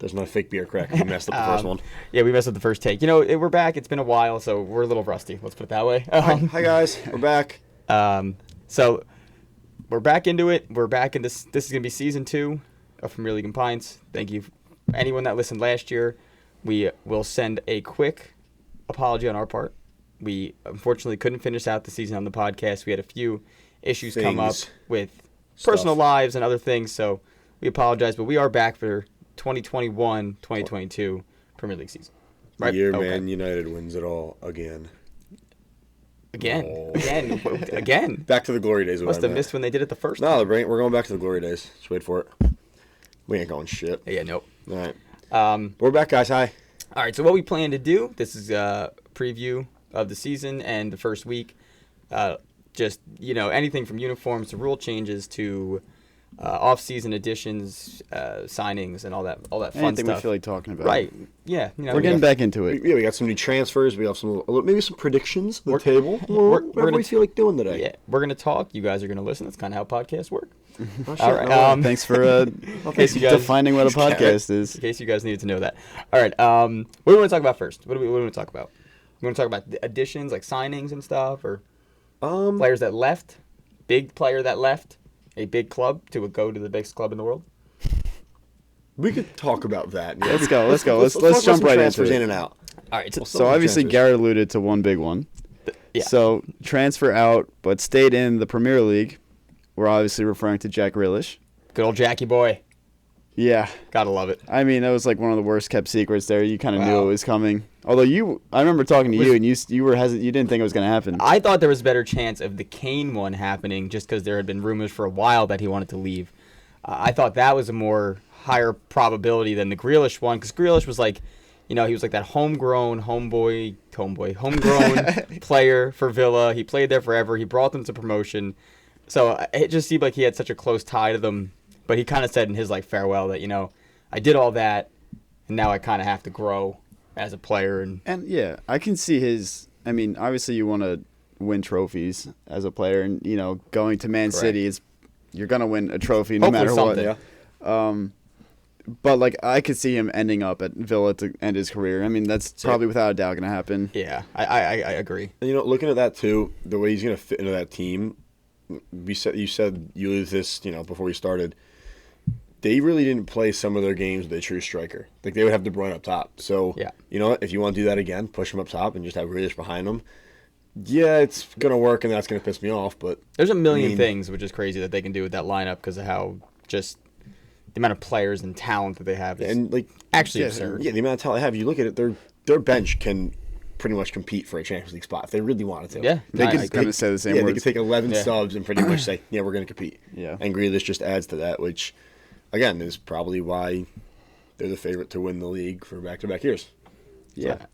There's no fake beer crack. You messed up the first one. Yeah, we messed up the first take. We're back. It's been a while, so we're a little rusty. Let's put it that way. Hi guys, we're back. So we're back into it. We're back in this. This is gonna be season 2 of Premier League and Pints. Thank you, anyone that listened last year. We will send a quick apology on our part. We unfortunately couldn't finish out the season on the podcast. We had a few issues come up with personal lives and other things, so we apologize. But we are back for 2021-2022 Premier League season. Right? The year Man United wins it all again. Again. Back to the glory days. Must have missed when they did it the first time. No, we're going back to the glory days. Just wait for it. We ain't going shit. Yeah, nope. All right. We're back, guys. Hi. All right, so what we plan to do, this is a preview of the season and the first week. Just, anything from uniforms to rule changes to off-season additions, signings, and all that fun stuff. Anything we feel like talking about. Right. Yeah. We're getting back into it. Yeah, we got some new transfers. We have maybe some predictions on the table. Whatever we feel like doing today. Yeah, we're going to talk. You guys are going to listen. That's kind of how podcasts work. All right. Thanks for defining what a podcast is. In case you guys needed to know that. All right. What do we want to talk about first? What do we want to talk about? We want to talk about the additions, like signings and stuff, or players that left, big player that left a big club to go to the biggest club in the world. We could talk about that. Yeah. Let's go. Let's jump right into it. In and out. All right. So obviously Garrett alluded to one big one. Yeah. So transfer out, but stayed in the Premier League. We're obviously referring to Jack Relish. Good old Jackie boy. Yeah. Gotta love it. I mean, that was like one of the worst kept secrets there. You kind of knew it was coming. Although I remember talking to you, and you were hesitant. You didn't think it was going to happen. I thought there was a better chance of the Kane one happening just because there had been rumors for a while that he wanted to leave. I thought that was a more higher probability than the Grealish one, because Grealish was like, he was like that homegrown player for Villa. He played there forever. He brought them to promotion. So it just seemed like he had such a close tie to them. But he kind of said in his farewell that, I did all that, and now I kind of have to grow as a player. And yeah, I can see his. I mean, obviously you want to win trophies as a player, and going to Man City you're gonna win a trophy no matter what. Yeah. But I could see him ending up at Villa to end his career. I mean, that's probably without a doubt gonna happen. Yeah, I agree. And looking at that too, the way he's gonna fit into that team. You said you lose this, before we started. They really didn't play some of their games with a true striker. Like, they would have De Bruyne up top. So, if you want to do that again, push him up top and just have Relish behind him. Yeah, it's going to work, and that's going to piss me off. But there's a million things, which is crazy, that they can do with that lineup because of how just the amount of players and talent that they have is actually absurd. Yeah, the amount of talent they have. You look at it, their bench can pretty much compete for a Champions League spot if they really wanted to. Yeah, they could kind of say the same words. They could take 11 subs and pretty much say, yeah, we're going to compete. Yeah. And Grealish just adds to that, which, again, is probably why they're the favorite to win the league for back-to-back years. Yeah. So,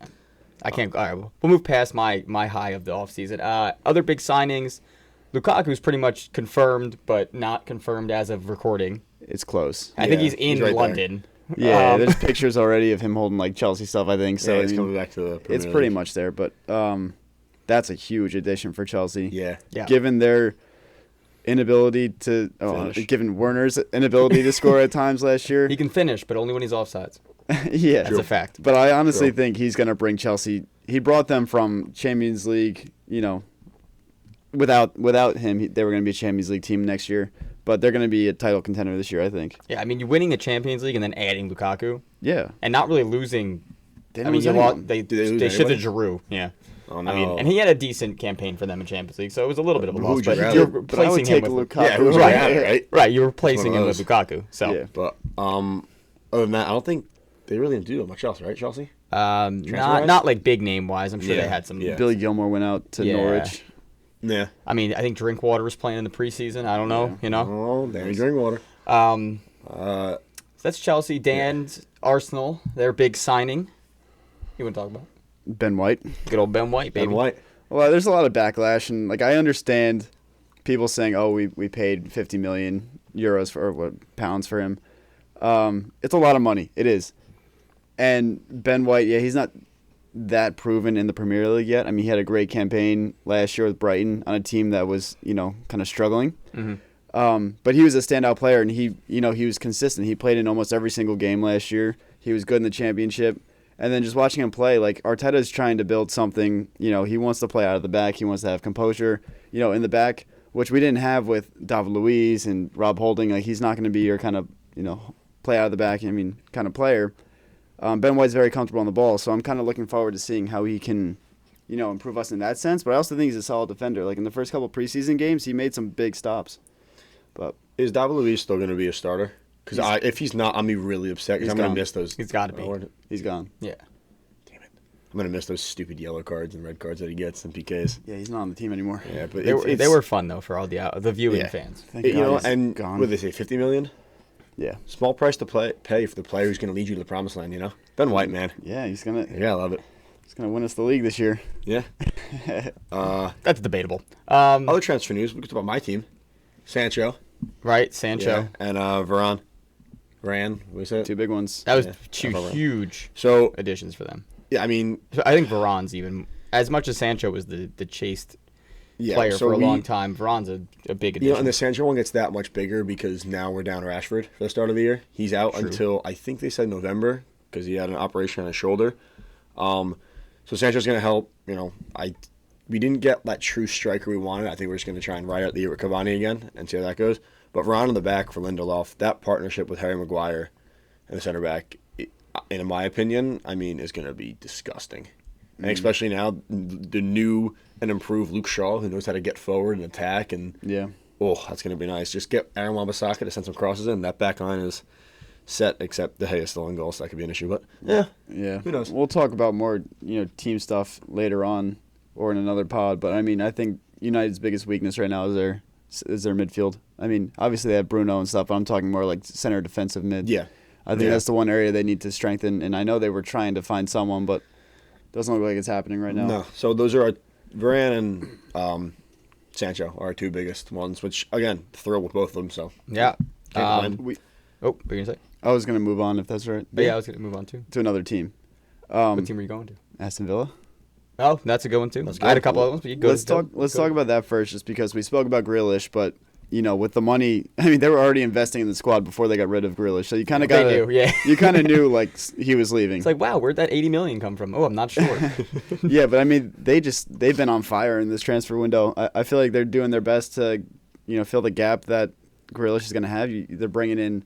I can't. All right, we'll move past my high of the offseason. Other big signings, Lukaku's pretty much confirmed, but not confirmed as of recording. It's close. I think he's in London. There. Yeah, there's pictures already of him holding Chelsea stuff, I think. So he's coming back to the Premier It's pretty much there, but that's a huge addition for Chelsea. Yeah. Given their inability to given Werner's inability to score at times last year. He can finish, but only when he's offsides. Yeah. That's a fact. But I honestly think he's going to bring Chelsea. He brought them from Champions League, without him, they were going to be a Champions League team next year. But they're going to be a title contender this year, I think. Yeah, I mean, you're winning the Champions League and then adding Lukaku. Yeah. And not really losing. They shifted Giroud. Yeah. Oh, no. I mean, and he had a decent campaign for them in Champions League, so it was a little bit of a loss. But you're replacing him with Lukaku. Right. Right, you're replacing him with Lukaku. So. Yeah. But other than that, I don't think they really didn't do much else, right, Chelsea? Not like big name wise. I'm sure they had some. Yeah. Billy Gilmore went out to Norwich. Yeah. I mean, I think Drinkwater was playing in the preseason. I don't know, Oh, Danny Drinkwater. So that's Chelsea. Dan's Arsenal, their big signing. You want to talk about? Ben White. Good old Ben White, baby. Ben White. Well, there's a lot of backlash, and I understand people saying, "Oh, we paid 50 million euros pounds for him." It's a lot of money. It is. And Ben White, he's not that proven in the Premier League yet. I mean, he had a great campaign last year with Brighton on a team that was, kind of struggling. Mm-hmm. But he was a standout player, and he was consistent. He played in almost every single game last year. He was good in the championship. And then just watching him play, like Arteta's trying to build something. He wants to play out of the back. He wants to have composure, in the back, which we didn't have with David Luiz and Rob Holding. Like he's not going to be your kind of, play out of the back. Kind of player. Ben White's very comfortable on the ball, so I'm kind of looking forward to seeing how he can, improve us in that sense. But I also think he's a solid defender. Like in the first couple preseason games, he made some big stops. But is David Luiz still going to be a starter? Because if he's not, I'm going to be really upset because I'm going to miss those. He's got to be. He's gone. Yeah. Damn it. I'm going to miss those stupid yellow cards and red cards that he gets in PKs. Yeah, he's not on the team anymore. Yeah, but they were fun, though, for all the viewing fans. And gone. what did they say, $50 million? Yeah. Small price to pay for the player who's going to lead you to the promised land, Ben White, man. Yeah, he's going to. Yeah, I love it. He's going to win us the league this year. Yeah. That's debatable. Other transfer news, we could talk about my team. Sancho. Right, Sancho. Yeah. And Varane. What was it? Two big ones. That was two huge additions for them. Yeah, I mean... So I think Varane's even... As much as Sancho was the chased player for a long time, Varane's a big addition. And the Sancho one gets that much bigger because now we're down Rashford for the start of the year. He's out until, I think they said November, because he had an operation on his shoulder. So Sancho's going to help. We didn't get that true striker we wanted. I think we're just going to try and ride out the year with Cavani again and see how that goes. But Varane in the back for Lindelof, that partnership with Harry Maguire and the center back, in my opinion, is going to be disgusting. And especially now, the new and improved Luke Shaw, who knows how to get forward and attack. And that's going to be nice. Just get Aaron Wan-Bissaka to send some crosses in. That back line is set, except De Gea is still in goal, so that could be an issue. But, who knows? We'll talk about more team stuff later on or in another pod. But, I think United's biggest weakness right now is their midfield. Obviously they have Bruno and stuff, but I'm talking more like center defensive mid. Yeah. I think that's the one area they need to strengthen, and I know they were trying to find someone, but it doesn't look like it's happening right now. No. So those are our Varane and Sancho are our two biggest ones, which, again, thrilled with both of them. So yeah. What were you going to say? I was going to move on, if that's right. But I was going to move on, too. To another team. What team were you going to? Aston Villa. Oh, that's a good one, too. I had a couple of ones, but you go. Let's talk about that first, just because we spoke about Grealish, but with the money, they were already investing in the squad before they got rid of Grealish, so you kind of got you kind of knew like he was leaving. It's like, wow, where'd that $80 million come from? Oh, I'm not sure. Yeah, but they've been on fire in this transfer window. I feel like they're doing their best to fill the gap that Grealish is going to have. They're bringing in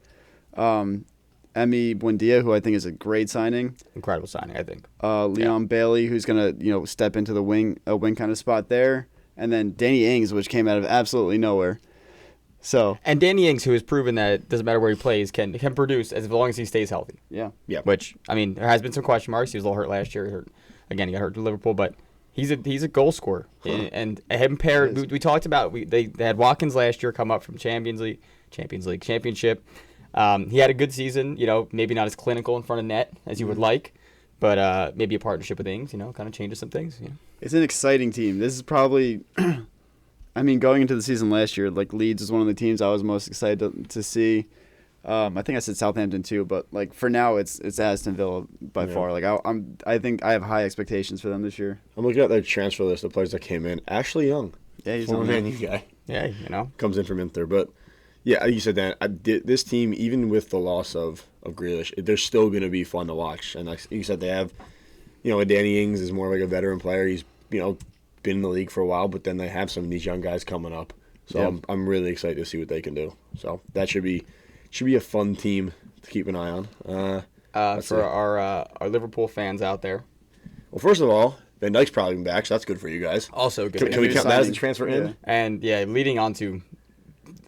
Emi Buendia, who I think is a great signing. Incredible signing, I think. Leon Bailey, who's going to step into the wing kind of spot there, and then Danny Ings, which came out of absolutely nowhere. And Danny Ings, who has proven that it doesn't matter where he plays, can produce as long as he stays healthy. Yeah. Which, there has been some question marks. He was a little hurt last year. He got hurt to Liverpool, but he's a goal scorer. And him paired, we talked about, they had Watkins last year come up from Championship. He had a good season, maybe not as clinical in front of net as you would like, but maybe a partnership with Ings, kind of changes some things. It's an exciting team. This is probably... going into the season last year, like Leeds was one of the teams I was most excited to see. I think I said Southampton too, but like for now, it's Aston Villa by far. Like I think I have high expectations for them this year. I'm looking at their transfer list of players that came in. Ashley Young, he's former Man U guy. Yeah, comes in from Inter, but yeah, you said that this team, even with the loss of Grealish, they're still going to be fun to watch. And like you said, they have, Danny Ings is more like a veteran player. He's been in the league for a while, but then they have some of these young guys coming up. So I'm really excited to see what they can do. So that should be a fun team to keep an eye on. For our Liverpool fans out there. Well, first of all, Van Dijk's probably been back, so that's good for you guys. Also good. Can we count that as a transfer in? And leading on to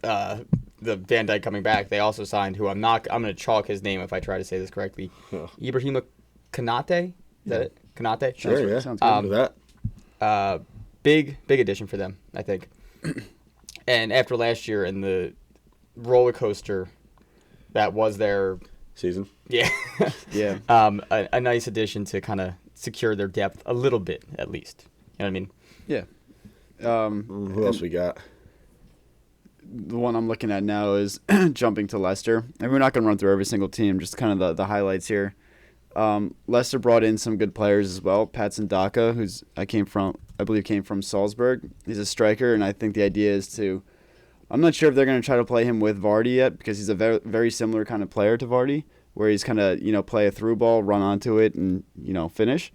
the Van Dijk coming back, they also signed I'm going to chalk his name if I try to say this correctly. Ibrahima Konate? Is that it? Konate? Sure, yeah. Sounds good with that. Big addition for them, I think. And after last year and the roller coaster that was their season, a nice addition to kind of secure their depth a little bit at least. You know what I mean? Yeah. Who else we got? The one I'm looking at now is jumping to Leicester, and we're not going to run through every single team, just kind of the highlights here. Leicester brought in some good players as well. Patson Daka, I believe came from Salzburg. He's a striker, and I think the idea is to I'm not sure if they're going to try to play him with Vardy yet because he's a very, very similar kind of player to Vardy, where he's kind of, play a through ball, run onto it, and, finish.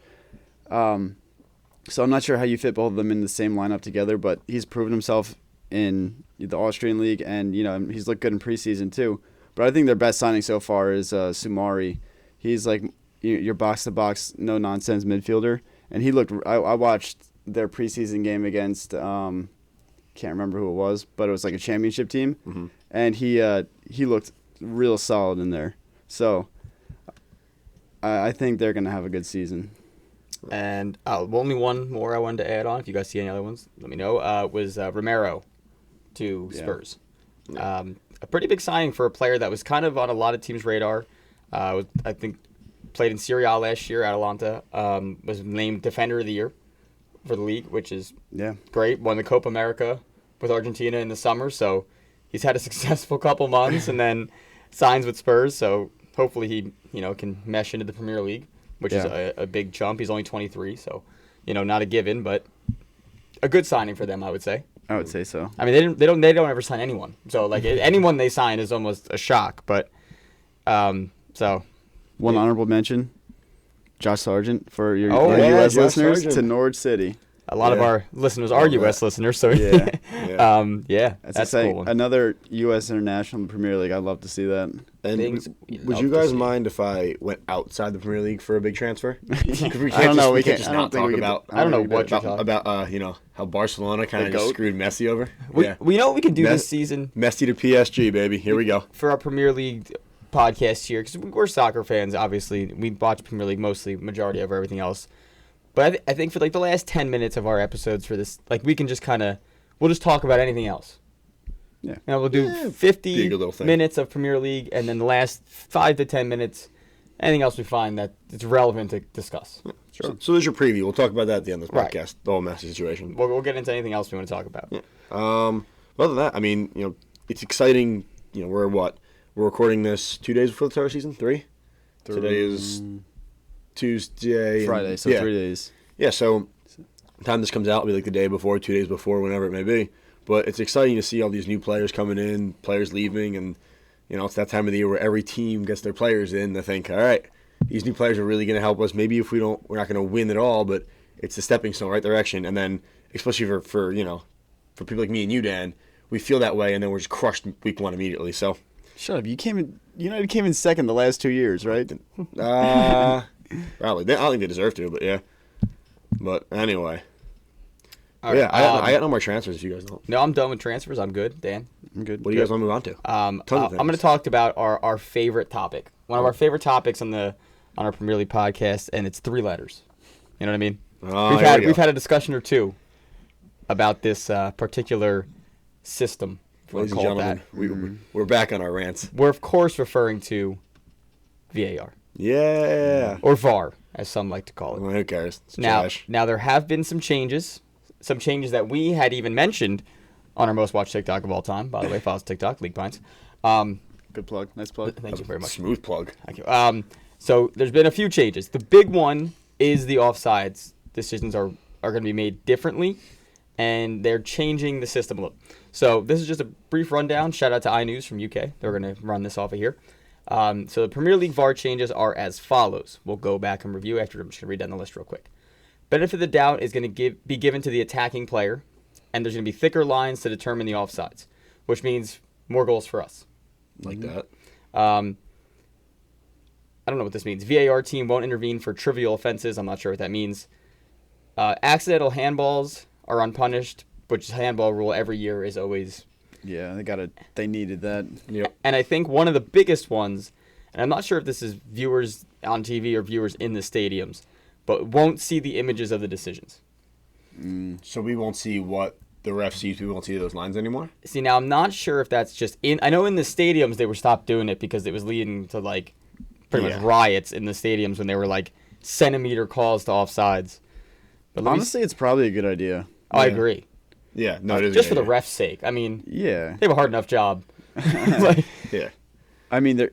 So I'm not sure how you fit both of them in the same lineup together, but he's proven himself in the Austrian League, and, he's looked good in preseason too. But I think their best signing so far is Sumari. He's like your box-to-box, no-nonsense midfielder. And he looked – I watched their preseason game against can't remember who it was, but it was like a championship team. Mm-hmm. And he looked real solid in there. So I think they're going to have a good season. And only one more I wanted to add on. If you guys see any other ones, let me know. Was Romero to Spurs. Yeah. A pretty big signing for a player that was kind of on a lot of teams' radar. I think played in Serie A last year, Atalanta. Was named Defender of the Year for the league, which is great. Won the Copa America with Argentina in the summer, so he's had a successful couple months, and then signs with Spurs. So hopefully he can mesh into the Premier League, which is a big jump. He's only 23, so not a given, but a good signing for them, I would say. I would say so. I mean, they don't ever sign anyone. So like anyone they sign is almost a shock. But so one honorable mention, Josh Sargent for your U.S. Josh listeners Sargent. to Norwich City. A lot of our listeners are U.S. listeners, so Yeah. that's a cool one. Another U.S. international Premier League. I'd love to see that. And would you guys mind if I went outside the Premier League for a big transfer? I don't know. We can't just not talk about. I don't know what you're talking about. How Barcelona kind of just screwed Messi over. We know what we can do this season. Messi to PSG, baby. Here we go. For our Premier League podcast here, because we're soccer fans, obviously. We watch Premier League mostly, majority of everything else. But I think for like the last 10 minutes of our episodes for this, like we can just we'll just talk about anything else. Yeah. We'll do 50 minutes of Premier League, and then the last 5 to 10 minutes, anything else we find that it's relevant to discuss. Sure. So there's your preview. We'll talk about that at the end of this podcast, the whole Messi situation. We'll get into anything else we want to talk about. Yeah. Other than that, I mean, it's exciting. We're recording this 2 days before the start of season? 3? Today is Tuesday. Friday, so 3 days. Yeah, so the time this comes out will be like the day before, 2 days before, whenever it may be. But it's exciting to see all these new players coming in, players leaving, and it's that time of the year where every team gets their players in. They think, all right, these new players are really going to help us. Maybe if we're not going to win at all, but it's a stepping stone, right direction. And then, especially for people like me and you, Dan, we feel that way, and then we're just crushed week 1 immediately. So shut up. United came in second the last 2 years, right? Probably. I don't think they deserve to, but yeah. But anyway. All right, I got no more transfers if you guys don't. No, I'm done with transfers. I'm good. Dan? I'm good. What do you guys want to move on to? I'm going to talk about our favorite topic. One of our favorite topics on our Premier League podcast, and it's 3 letters. You know what I mean? We've had a discussion or two about this particular system. Ladies and gentlemen, we're back on our rants. We're, of course, referring to VAR. Yeah. Or VAR, as some like to call it. Well, who cares? It's now, trash. Now, there have been some changes that we had even mentioned on our most watched TikTok of all time. By the way, follow us TikTok, League Pints. Good plug. Nice plug. Thank you very much. Smooth plug. Thank you. So there's been a few changes. The big one is the offsides decisions are going to be made differently, and they're changing the system a little. So this is just a brief rundown. Shout out to iNews from UK. They're going to run this off of here. So the Premier League VAR changes are as follows. We'll go back and review after. I'm just going to read down the list real quick. Benefit of the doubt is going to be given to the attacking player, and there's going to be thicker lines to determine the offsides, which means more goals for us. Like that. I don't know what this means. VAR team won't intervene for trivial offenses. I'm not sure what that means. Accidental handballs are unpunished, which handball rule every year is always... Yeah, they needed that. Yep. And I think one of the biggest ones, and I'm not sure if this is viewers on TV or viewers in the stadiums, but won't see the images of the decisions. So we won't see what the ref sees. We won't see those lines anymore? See, now I'm not sure if that's just in... I know in the stadiums they were stopped doing it because it was leading to, like, pretty much riots in the stadiums when they were, like, centimeter calls to offsides. But honestly, it's probably a good idea. Oh, yeah. I agree. Yeah, no, it is just for the ref's sake. I mean, yeah, they have a hard enough job. Yeah. I mean,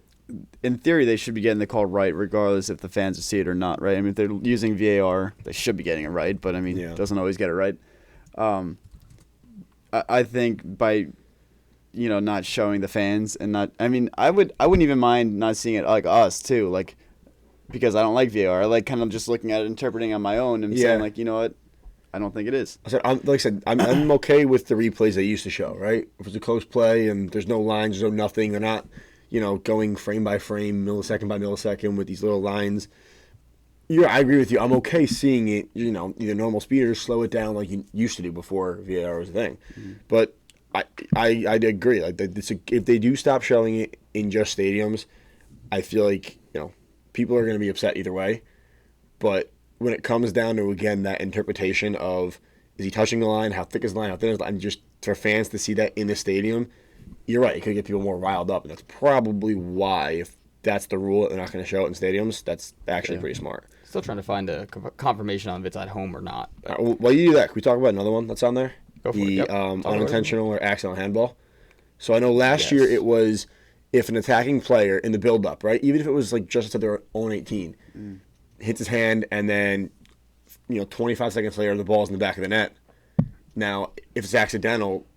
in theory, they should be getting the call right, regardless if the fans see it or not, right? I mean, if they're using VAR, they should be getting it right, but I mean, it doesn't always get it right. I think by not showing the fans and not. I mean, I wouldn't even mind not seeing it like us too, like because I don't like VAR. I like kind of just looking at it, interpreting on my own, and saying like, you know what, I don't think it is. I'm okay with the replays they used to show. Right, if it's a close play and there's no lines, there's no nothing, they're not going frame by frame, millisecond by millisecond with these little lines. I agree with you. I'm okay seeing it, either normal speed or slow it down like you used to do before VAR was a thing. Mm-hmm. But I agree. Like if they do stop showing it in just stadiums, I feel like people are going to be upset either way. But when it comes down to again that interpretation of is he touching the line, how thick is the line, how thin is the line, just for fans to see that in the stadium, you're right. It could get people more riled up, and that's probably why if that's the rule, they're not going to show it in stadiums. That's actually pretty smart. Still trying to find a confirmation on if it's at home or not. While you do that, can we talk about another one that's on there? Go for it. Yep. Unintentional or accidental handball. So I know last year it was if an attacking player in the build-up, right, even if it was like just inside their own 18, hits his hand and then 25 seconds later the ball's in the back of the net. Now, if it's accidental,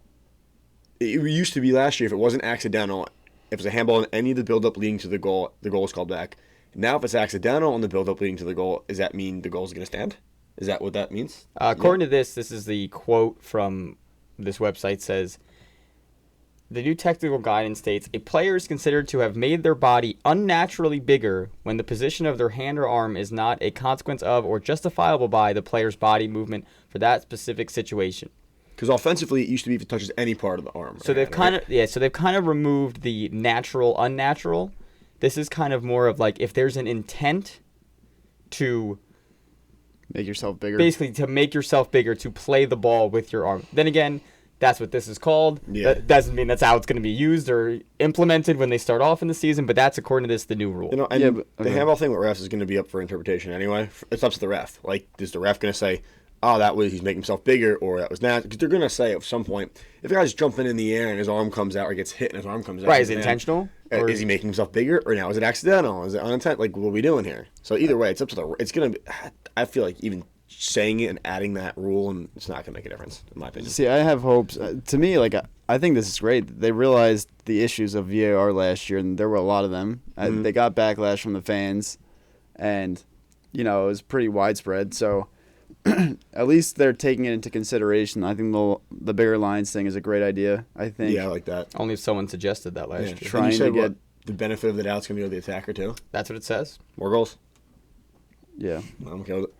it used to be last year if it wasn't accidental, if it's a handball in any of the build-up leading to the goal is called back. Now, if it's accidental on the build-up leading to the goal, does that mean the goal is going to stand? Is that what that means? According to this is the quote from this website says, the new technical guidance states, a player is considered to have made their body unnaturally bigger when the position of their hand or arm is not a consequence of or justifiable by the player's body movement for that specific situation. Because offensively, it used to be if it touches any part of the arm. So they've kind of removed the natural, unnatural. This is kind of more of like if there's an intent to make yourself bigger. Basically, to make yourself bigger, to play the ball with your arm. Then again, that's what this is called. Yeah. That doesn't mean that's how it's going to be used or implemented when they start off in the season, but that's, according to this, the new rule. The handball thing with refs is going to be up for interpretation anyway. It's up to the ref. Like, is the ref going to say, he's making himself bigger, or that was not? Because they're going to say at some point, if a guy's jumping in the air and his arm comes out or gets hit and his arm comes out. Right, is it intentional? Or is he making himself bigger, or now is it accidental? Is it unintentional? Like, what are we doing here? So either way, it's up to it's going to be, I feel like even saying it and adding that rule, and it's not going to make a difference, in my opinion. See, I have hopes. To me, I think this is great. They realized the issues of VAR last year, and there were a lot of them. They got backlash from the fans, and, it was pretty widespread. So at least they're taking it into consideration. I think the bigger lines thing is a great idea. I think. Yeah, I like that. Only if someone suggested that last year. Trying to get the benefit of the doubt is going to go to the attacker too. That's what it says. More goals. Yeah, I'm okay with it.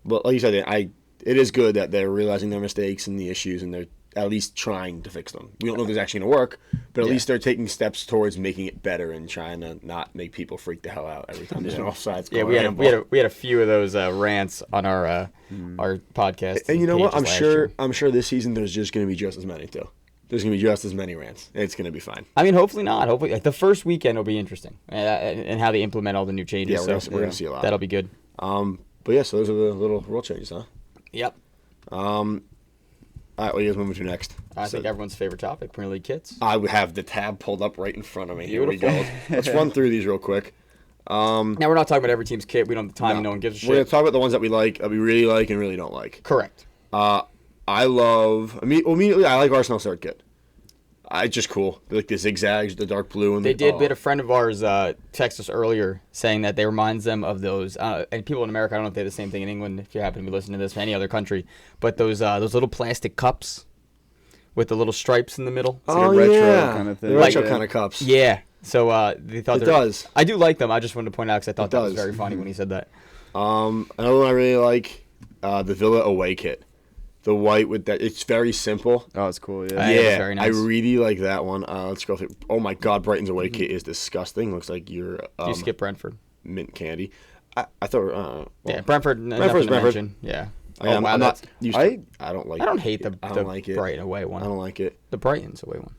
But like you said, it is good that they're realizing their mistakes and the issues, and they're at least trying to fix them. We don't know if it's actually going to work, but at least they're taking steps towards making it better and trying to not make people freak the hell out every time there's an offsides goal. Yeah, we had a few of those rants on our podcast. And you know what? I'm sure this season there's just going to be just as many too. There's going to be just as many rants. It's going to be fine. I mean, hopefully not. Hopefully, the first weekend will be interesting, and how they implement all the new changes. Yeah, we're going to see a lot. That'll be good. But yeah, so those are the little rule changes, huh? Yep. All right, what are you guys moving to next? I think everyone's favorite topic, Premier League kits. I would have the tab pulled up right in front of me. Beautiful. Here we go. Let's run through these real quick. Now, we're not talking about every team's kit. We don't have the time. No one gives a shit. We're going to talk about the ones that we like, that we really like, and really don't like. Correct. Immediately, I like Arsenal's third kit. It's just cool. They like the zigzags, the dark blue. And we had a friend of ours text us earlier saying that they reminds them of those, and people in America, I don't know if they have the same thing in England, if you happen to be listening to this from any other country, but those little plastic cups with the little stripes in the middle. It's like a retro kind of thing. The retro kind of cups. Yeah. So they thought it does. I do like them. I just wanted to point out because I thought that was very funny when he said that. Another one I really like, the Villa away kit. The white with that, it's very simple. Oh, it's cool, yeah. It's very nice. I really like that one. Let's go through. Oh my God, Brighton's away kit is disgusting. Looks like you're. You skip Brentford. Mint candy. I thought. Brentford. Brentford. Yeah. I don't like I don't hate the like it. Brighton away one. I don't like it. The Brighton's away one.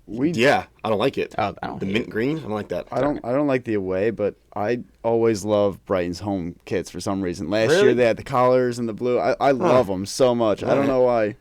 I don't like it. I don't the mint green. I don't like that. I don't like the away, but I always love Brighton's home kits for some reason. Last Really? year they had the collars and the blue. I love them so much. I don't know why.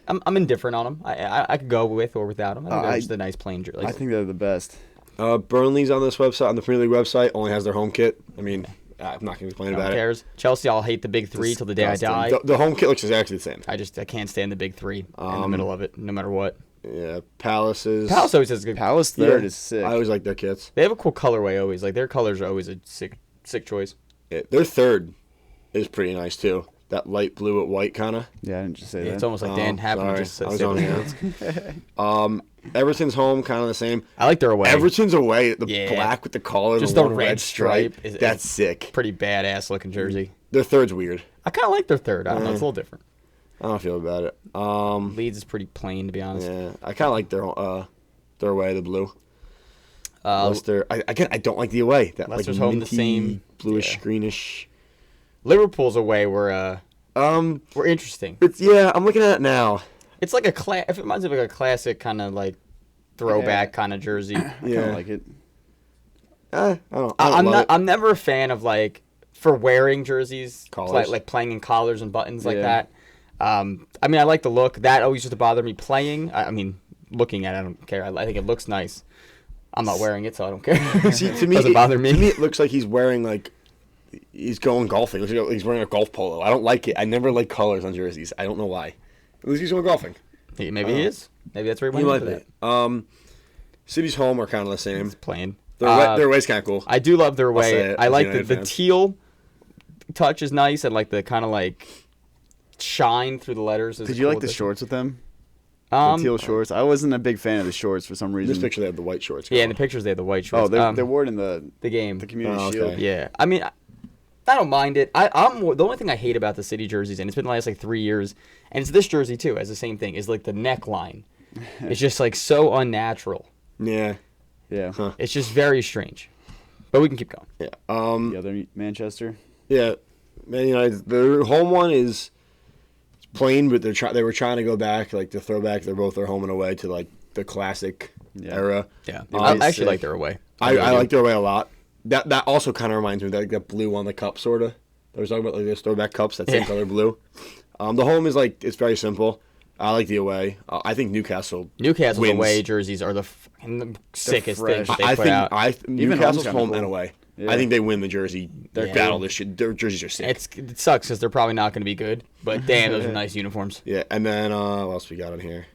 I'm indifferent on them. I could go with or without them. I think they're just a nice plain jersey. I think they're the best. Burnley's on this website, on the Premier League website, only has their home kit. I mean, I'm not going to complain about it. Who cares? Chelsea, I'll hate the big three till the day I die. The home kit looks exactly the same. I can't stand the big three in the middle of it, no matter what. Yeah, Palace always has good. Palace third is sick. I always like their kits. They have a cool colorway always. Like their colors are always a sick choice. Yeah, their third is pretty nice too. That light blue with white kind of. Yeah, I didn't just say that. It's almost like Dan happened to just I was say on that. Everton's home, kind of the same. I like their away. Everton's away. The black with the collar, just the the one red stripe. That's sick. Pretty badass looking jersey. Their third's weird. I kind of like their third. I don't know. It's a little different. I don't feel about it. Leeds is pretty plain, to be honest. Yeah, I kind of like their away, the blue. Leicester. I don't like the away. That Leicester's like home the same. Bluish, greenish. Liverpool's away were interesting. I'm looking at it now. It's like it reminds me of like a classic kind of like throwback kind of jersey. I kind of like it. I don't love it. I'm never a fan of like for wearing jerseys, Collars. playing in collars and buttons like that. I mean, I like the look. That always used to bother me. Playing, I mean, looking at it, I don't care. I think it looks nice. I'm not wearing it, so I don't care. See, to me, doesn't bother me. To me, it looks like he's wearing like he's going golfing. It looks like he's wearing a golf polo. I don't like it. I never like colors on jerseys. I don't know why. At least he's going golfing. Maybe he is. Maybe that's where he went for that. City's home are kind of the same. It's plain. Their way's kind of cool. I do love their way. I like the fans. teal touch is nice, and like the kind of like shine through the letters. Did you like the shorts with them? The teal shorts. I wasn't a big fan of the shorts for some reason. In this picture, they have the white shorts. Yeah, in the pictures they have the white shorts. Oh, they wore it in the game, the community shield. Yeah, I mean, I don't mind it. I'm the only thing I hate about the City jerseys, and it's been the last like 3 years, and it's this jersey too, as the same thing, is like the neckline. It's just like so unnatural. Yeah. Yeah. Huh. It's just very strange. But we can keep going. Yeah. The other Manchester. Yeah. Man United. Their home one is plain, but they were trying to go back, like the throwback. They're both their home and away to like the classic era. Yeah. I actually like their away. I like their away a lot. That also kind of reminds me of like that blue on the cup, sort of. I was talking about like those throwback cups, that same color blue. The home is like, it's very simple. I like the away. I think Newcastle's wins. Away jerseys are the sickest things they put out. Newcastle's home cool. and away. Yeah. I think they win the jersey battle. Their jerseys are sick. It sucks because they're probably not going to be good, but damn, those are nice uniforms. Yeah, and then what else we got on here?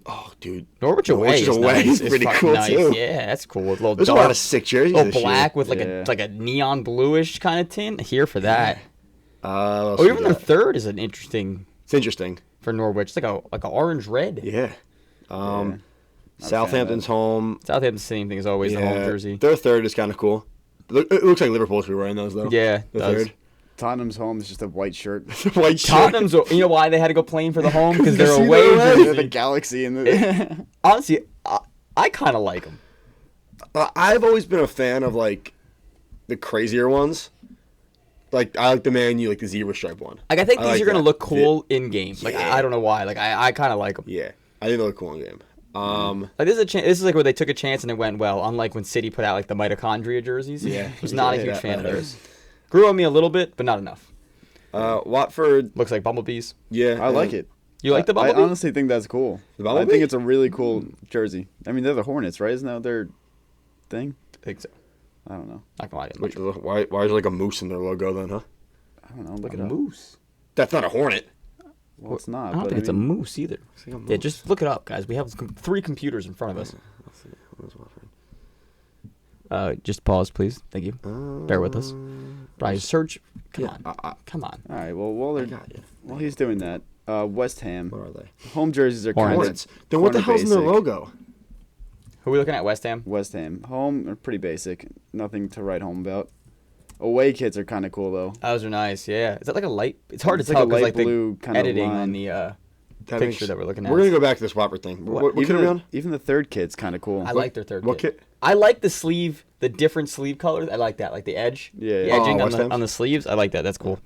Oh, dude, Norwich away is nice. It's pretty fucking cool nice. too. Yeah, that's cool. There's a lot of sick jerseys. Black with like a neon bluish kind of tint. Here for that. Even their third is an interesting. It's interesting for Norwich. It's like a orange red. Yeah. Southampton's home. Southampton's same thing as always. The home jersey. Their third is kind of cool. It looks like Liverpool should be wearing those though. Yeah, the third. Tottenham's home is just a white shirt. White shirt. Tottenham's. You know why they had to go plain for the home? Because they're away. They're the Galaxy and the. Honestly, I kind of like them. I've always been a fan of like the crazier ones. Like I like the Man U, like the zebra stripe one. Like I think these are gonna look cool in game. Like I don't know why. Like I kind of like them. Yeah, I think they look cool in game. Like this is like where they took a chance and it went well. Unlike when City put out like the mitochondria jerseys. Yeah, I was not a huge fan of those. Grew on me a little bit, but not enough. Watford looks like bumblebees. Yeah, I like it. You like the bumblebee? I honestly think that's cool. I think it's a really cool jersey. I mean, they're the Hornets, right? Isn't that their thing? I think so. I don't know. Not gonna Why lie. is there like a moose in their logo then, huh? I don't know. Look at a moose. That's not a hornet. Well, it's not. I don't think it's a moose either. Like a moose. Yeah, just look it up, guys. We have 3 computers in front of us. Let's see. What is Watford? Just pause, please. Thank you. Bear with us. Brian, search. Come on. Come on. All right. Well, while he's doing that, West Ham. What are they? Home jerseys are Hornets. Then what the hell's in their logo? Who are we looking at? West Ham? West Ham. Home are pretty basic. Nothing to write home about. Away kits are kind of cool, though. Those are nice, yeah. Is that like a light? It's hard to like tell a because light like blue the kind of editing line. on the picture that we're looking at. We're going to go back to this Watford thing. What kit are we on? Even the third kit's kind of cool. I like their third What kit? I like the sleeve, the different sleeve colors. I like that, like the edge. Yeah, The yeah. edging West Ham's? on the sleeves. I like that. That's cool.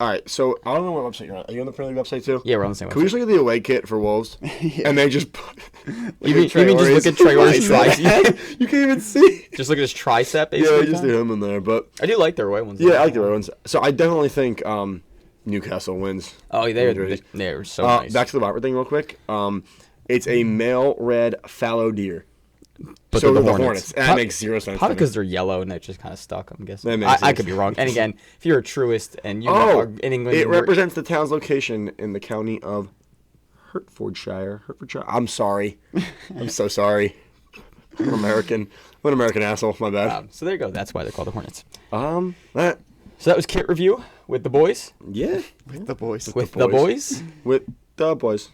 All right, so I don't know what website you're on. Are you on the Premier League website too? Yeah, we're on the same Can we website. just look at the away kit for Wolves? And they just put... You mean just look at Traore's tricep? You can't even see. Just look at his tricep, basically? Yeah, just do him in there. But I do like their away ones. yeah, I like the away ones. So I definitely think Newcastle wins. Oh, they're so nice. Back to the Watford thing real quick. It's a male red fallow deer. But so they're the Hornets. That makes zero sense. Probably because they're yellow and they're just kind of stuck, I'm guessing. That makes I sense. could be wrong. And again, if you're a truist and you are in England... it represents the town's location in the county of Hertfordshire. I'm sorry. I'm so sorry. I'm American. I'm an American asshole. My bad. So there you go. That's why they're called the Hornets. That. So that was kit review with the boys. Yeah. With the boys. With the boys. With the boys.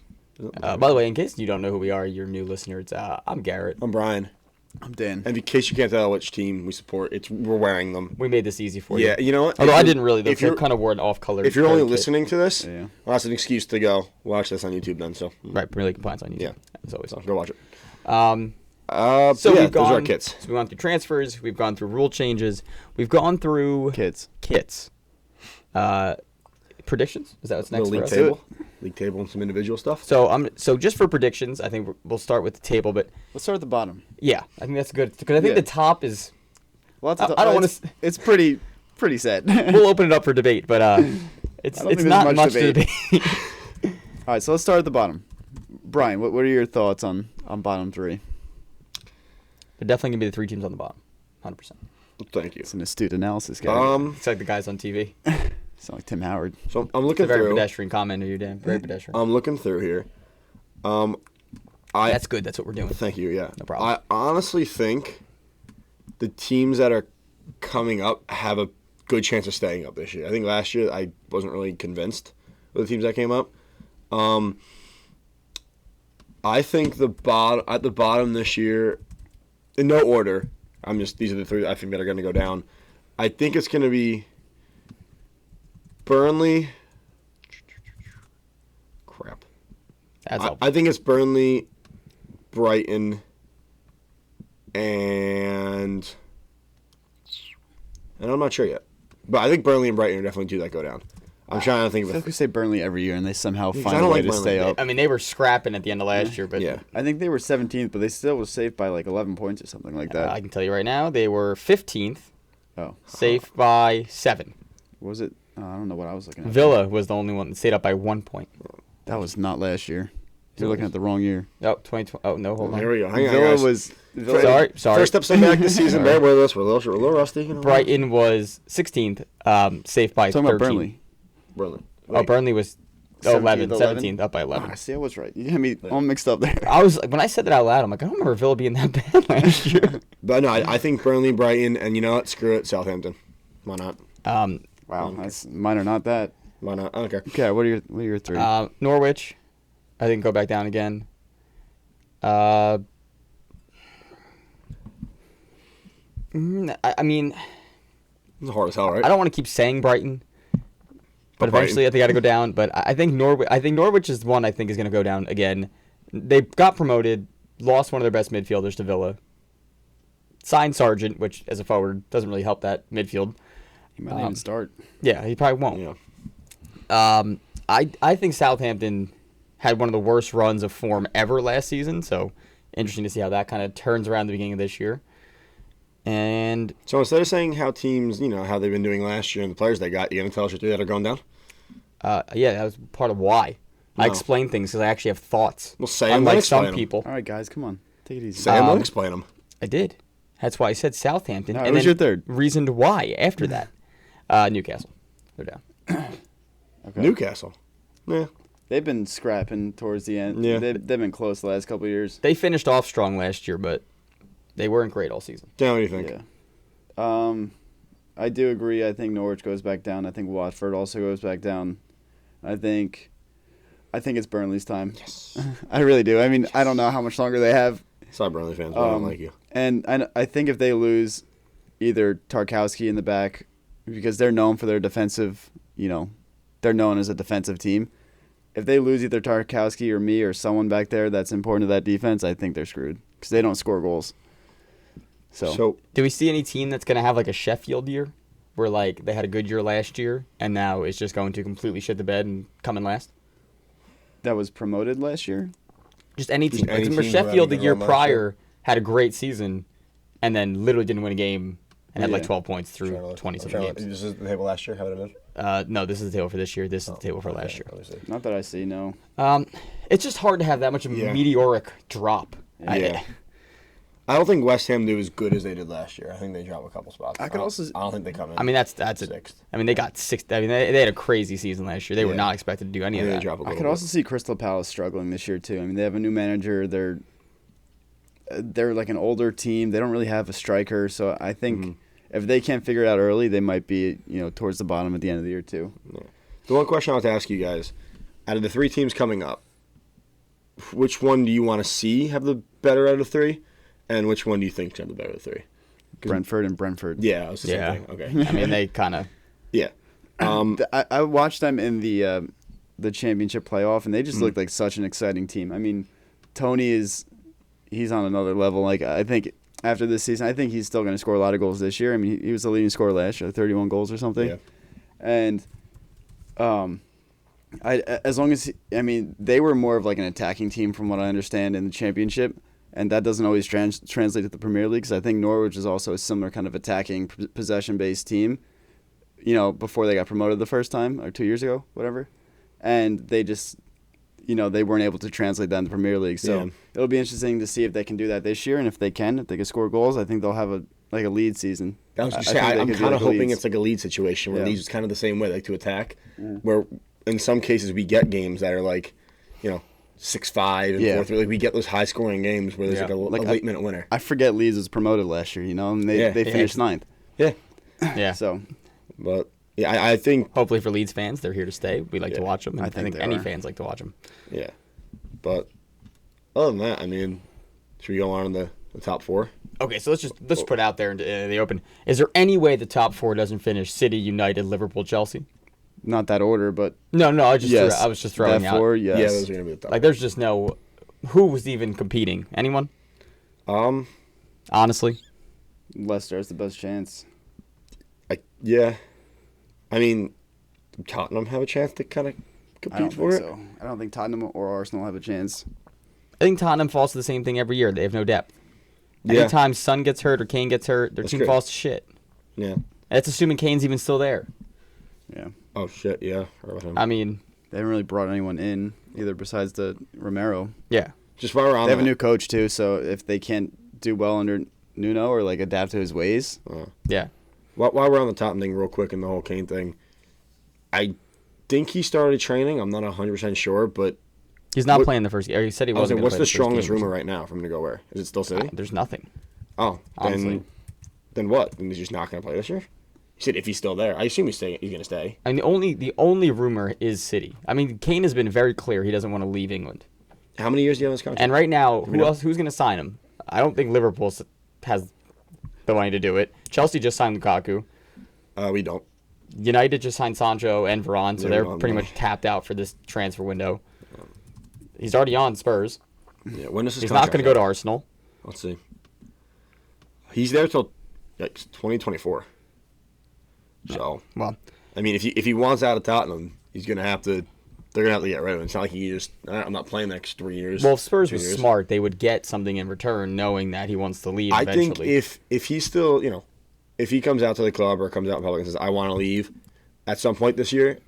By the way, in case you don't know who we are, you're new listeners. I'm Garrett. I'm Brian. I'm Dan. And in case you can't tell which team we support, we're wearing them. We made this easy for you. Yeah, you know what? Although I didn't really. They kind of wore an off-color. If you're only listening to this, Yeah. well, that's an excuse to go watch this on YouTube then. So Right, Premier League Compliance on YouTube. Yeah. As always. So go watch it. So yeah, we've gone. those are our kits. So we've gone through transfers. We've gone through rule changes. We've gone through Kits. Predictions? Is that what's The next for league us? table. League table and some individual stuff. So just for predictions, I think we'll start with the table. But Let's start at the bottom. yeah, I think that's good because I think Yeah. the top is. Well, I don't wanna It's pretty set. We'll open it up for debate, but it's I don't think not there's much much to debate. debate. All right, so let's start at the bottom. Brian, what are your thoughts on bottom three? They're definitely gonna be the three teams on the bottom, 100%. Thank you. It's an astute analysis, guy. It's like the guys on TV. Sound like Tim Howard. So I'm It's looking a very through. pedestrian comment of you, Dan. Very pedestrian. I'm looking through here. That's good. That's what we're doing. Thank you. Yeah. No problem. I honestly think the teams that are coming up have a good chance of staying up this year. I think last year I wasn't really convinced with the teams that came up. I think at the bottom this year, in no order. These are the three I think that are going to go down. I think it's going to be Burnley. Crap. That's helpful. I think it's Burnley, Brighton, and I'm not sure yet. But I think Burnley and Brighton are definitely two that go down. I'm trying to think I of feel like we say Burnley every year, and they somehow I find don't a way like to Burnley. stay up. I mean, they were scrapping at the end of last year, but Yeah. I think they were 17th, but they still was safe by like 11 points or something like that. I can tell you right now, they were 15th, Oh, safe by 7. what was it? I don't know what I was looking at. Villa was the only one that stayed up by 1 point. That was not last year. You're looking at the wrong year. Oh, 2020. Oh, no, hold on. Here we go. Hang on, Villa guys. was. Sorry. First episode back this season. Bear with us. We're a little rusty. You know. Brighton was 16th, safe by Talking 13. about Burnley. Burnley. Oh, Burnley was 17th, 17th, up by 11. I see. I was right. You had me all mixed up there. I was when I said that out loud, I'm like, I don't remember Villa being that bad last year. But no, I think Burnley, Brighton, and you know what? Screw it, Southampton. Why not? Wow, mine are not that. Why not? I don't care. Okay, what are your three? Norwich, I think go back down again. I mean, It's hard as hell, right? I don't want to keep saying Brighton, but eventually I think I got to go down. But I think Norwich is one I think is going to go down again. They got promoted, lost one of their best midfielders to Villa. Signed Sargent, which as a forward doesn't really help that midfield. He might not even start. Yeah, he probably won't. Yeah. I think Southampton had one of the worst runs of form ever last season, so interesting to see how that kind of turns around the beginning of this year. And So instead of saying how teams, how they've been doing last year and the players they got, you gonna tell us your three that are going down? yeah, that was part of why I No. explain things because I actually have thoughts. Well, say 'em, unlike then explain some 'em. people. All right, guys, come on, take it easy. Say them, don't explain them. I did. That's why I said Southampton. No, and who's then your third? Reasoned why after that. Newcastle. They're down. Okay. Newcastle. Yeah. They've been scrapping towards the end. Yeah. They've been close the last couple of years. They finished off strong last year, but they weren't great all season. Dan, what do you think? Yeah. I do agree. I think Norwich goes back down. I think Watford also goes back down. I think it's Burnley's time. Yes. I really do. I mean, I don't know how much longer they have. Sorry, Burnley fans, but I don't like you. And I think if they lose either Tarkowski in the back, because they're known for their defensive, they're known as a defensive team. If they lose either Tarkowski or me or someone back there that's important to that defense, I think they're screwed because they don't score goals. So Do we see any team that's going to have like a Sheffield year where like they had a good year last year and now it's just going to completely shit the bed and come in last? that was promoted last year. Just any team. any Remember team who had Sheffield a the good year run last prior had a great season and then literally didn't win a game and had like Yeah. 12 points through 20-something games. This is the table last year. Have it been? No, this is the table for this year. This is the table for last year. Not that I see, no. It's just hard to have that much of a Yeah. meteoric drop. Yeah. I don't think West Ham do as good as they did last year. I think they drop a couple spots. I don't think they come in. I mean, that's sixth. I mean, they got sixth. I mean, they had a crazy season last year. They were not expected to do any of that. I could also see Crystal Palace struggling this year too. I mean, they have a new manager. They're like an older team. They don't really have a striker, so I think if they can't figure it out early, they might be towards the bottom at the end of the year too. Yeah. The one question I want to ask you guys: out of the 3 teams coming up, which one do you want to see have the better out of 3, and which one do you think should have the better of 3? Brentford and Brentford. Yeah, I was the same thing. Okay. I mean, they kind of. Yeah. I watched them in the championship playoff, and they just looked like such an exciting team. I mean, Tony he's on another level. Like, I think after this season, I think he's still going to score a lot of goals this year. I mean, he was the leading scorer last year, 31 goals or something. Yeah. And as long as they were more of like an attacking team from what I understand in the championship, and that doesn't always translate to the Premier League, because I think Norwich is also a similar kind of attacking possession-based team. Before they got promoted the first time or 2 years ago, whatever, and they just. They weren't able to translate that in the Premier League. So it'll be interesting to see if they can do that this year. And if they can score goals, I think they'll have a Leeds season. I was just saying, I'm kind of hoping it's like a Leeds situation where Leeds is kind of the same way, like to attack, where in some cases we get games that are like, 6-5 and 4-3. Like we get those high-scoring games where there's like a late-minute winner. I forget Leeds was promoted last year, and they finished 9th. Yeah. Yeah. So. But... yeah, I think... hopefully for Leeds fans, they're here to stay. We like to watch them. And I think any fans like to watch them. Yeah. But other than that, I mean, should we go on to the top 4? Okay, so let's put out there in the open. Is there any way the top 4 doesn't finish City, United, Liverpool, Chelsea? Not that order, but... No, I was just throwing that 4, out. yes. Yeah, those are going to be the top. Like, there's just no... Who was even competing? Anyone? Honestly? Leicester has the best chance. Yeah. I mean, Tottenham have a chance to kind of compete for it? So. I don't think Tottenham or Arsenal have a chance. I think Tottenham falls to the same thing every year. They have no depth. Yeah. Anytime Son gets hurt or Kane gets hurt, their team falls to shit. Yeah. That's assuming Kane's even still there. Yeah. Oh, shit, yeah. I mean... they haven't really brought anyone in, either besides the Romero. Yeah. Just while we're on They have a new coach, too, so if they can't do well under Nuno or, adapt to his ways... yeah. While we're on the Tottenham thing real quick and the whole Kane thing, I think he started training. I'm not 100% sure, but... he's not playing the first game. He said he wasn't what's the strongest rumor right now for him to go where? Is it still City? There's nothing. Oh, honestly. Then what? Then he's just not going to play this year? He said if he's still there. I assume he's going to stay. I mean, the only rumor is City. I mean, Kane has been very clear he doesn't want to leave England. How many years do you have in this contract? And right now, who's going to sign him? I don't think Liverpool has the money to do it. Chelsea just signed Lukaku. We don't. United just signed Sancho and Varane, so they're pretty much tapped out for this transfer window. He's already on Spurs. Yeah, when is his He's not going to go to Arsenal. Let's see. He's there till 2024. So, well, I mean, if he wants out of Tottenham, he's going to have to. They're going to have to get rid of him. It's not like he just. I'm not playing the next 3 years. Well, if Spurs was smart, they would get something in return, knowing that he wants to leave. I eventually. think if he's still, if he comes out to the club or comes out in public and says, I want to leave at some point this year,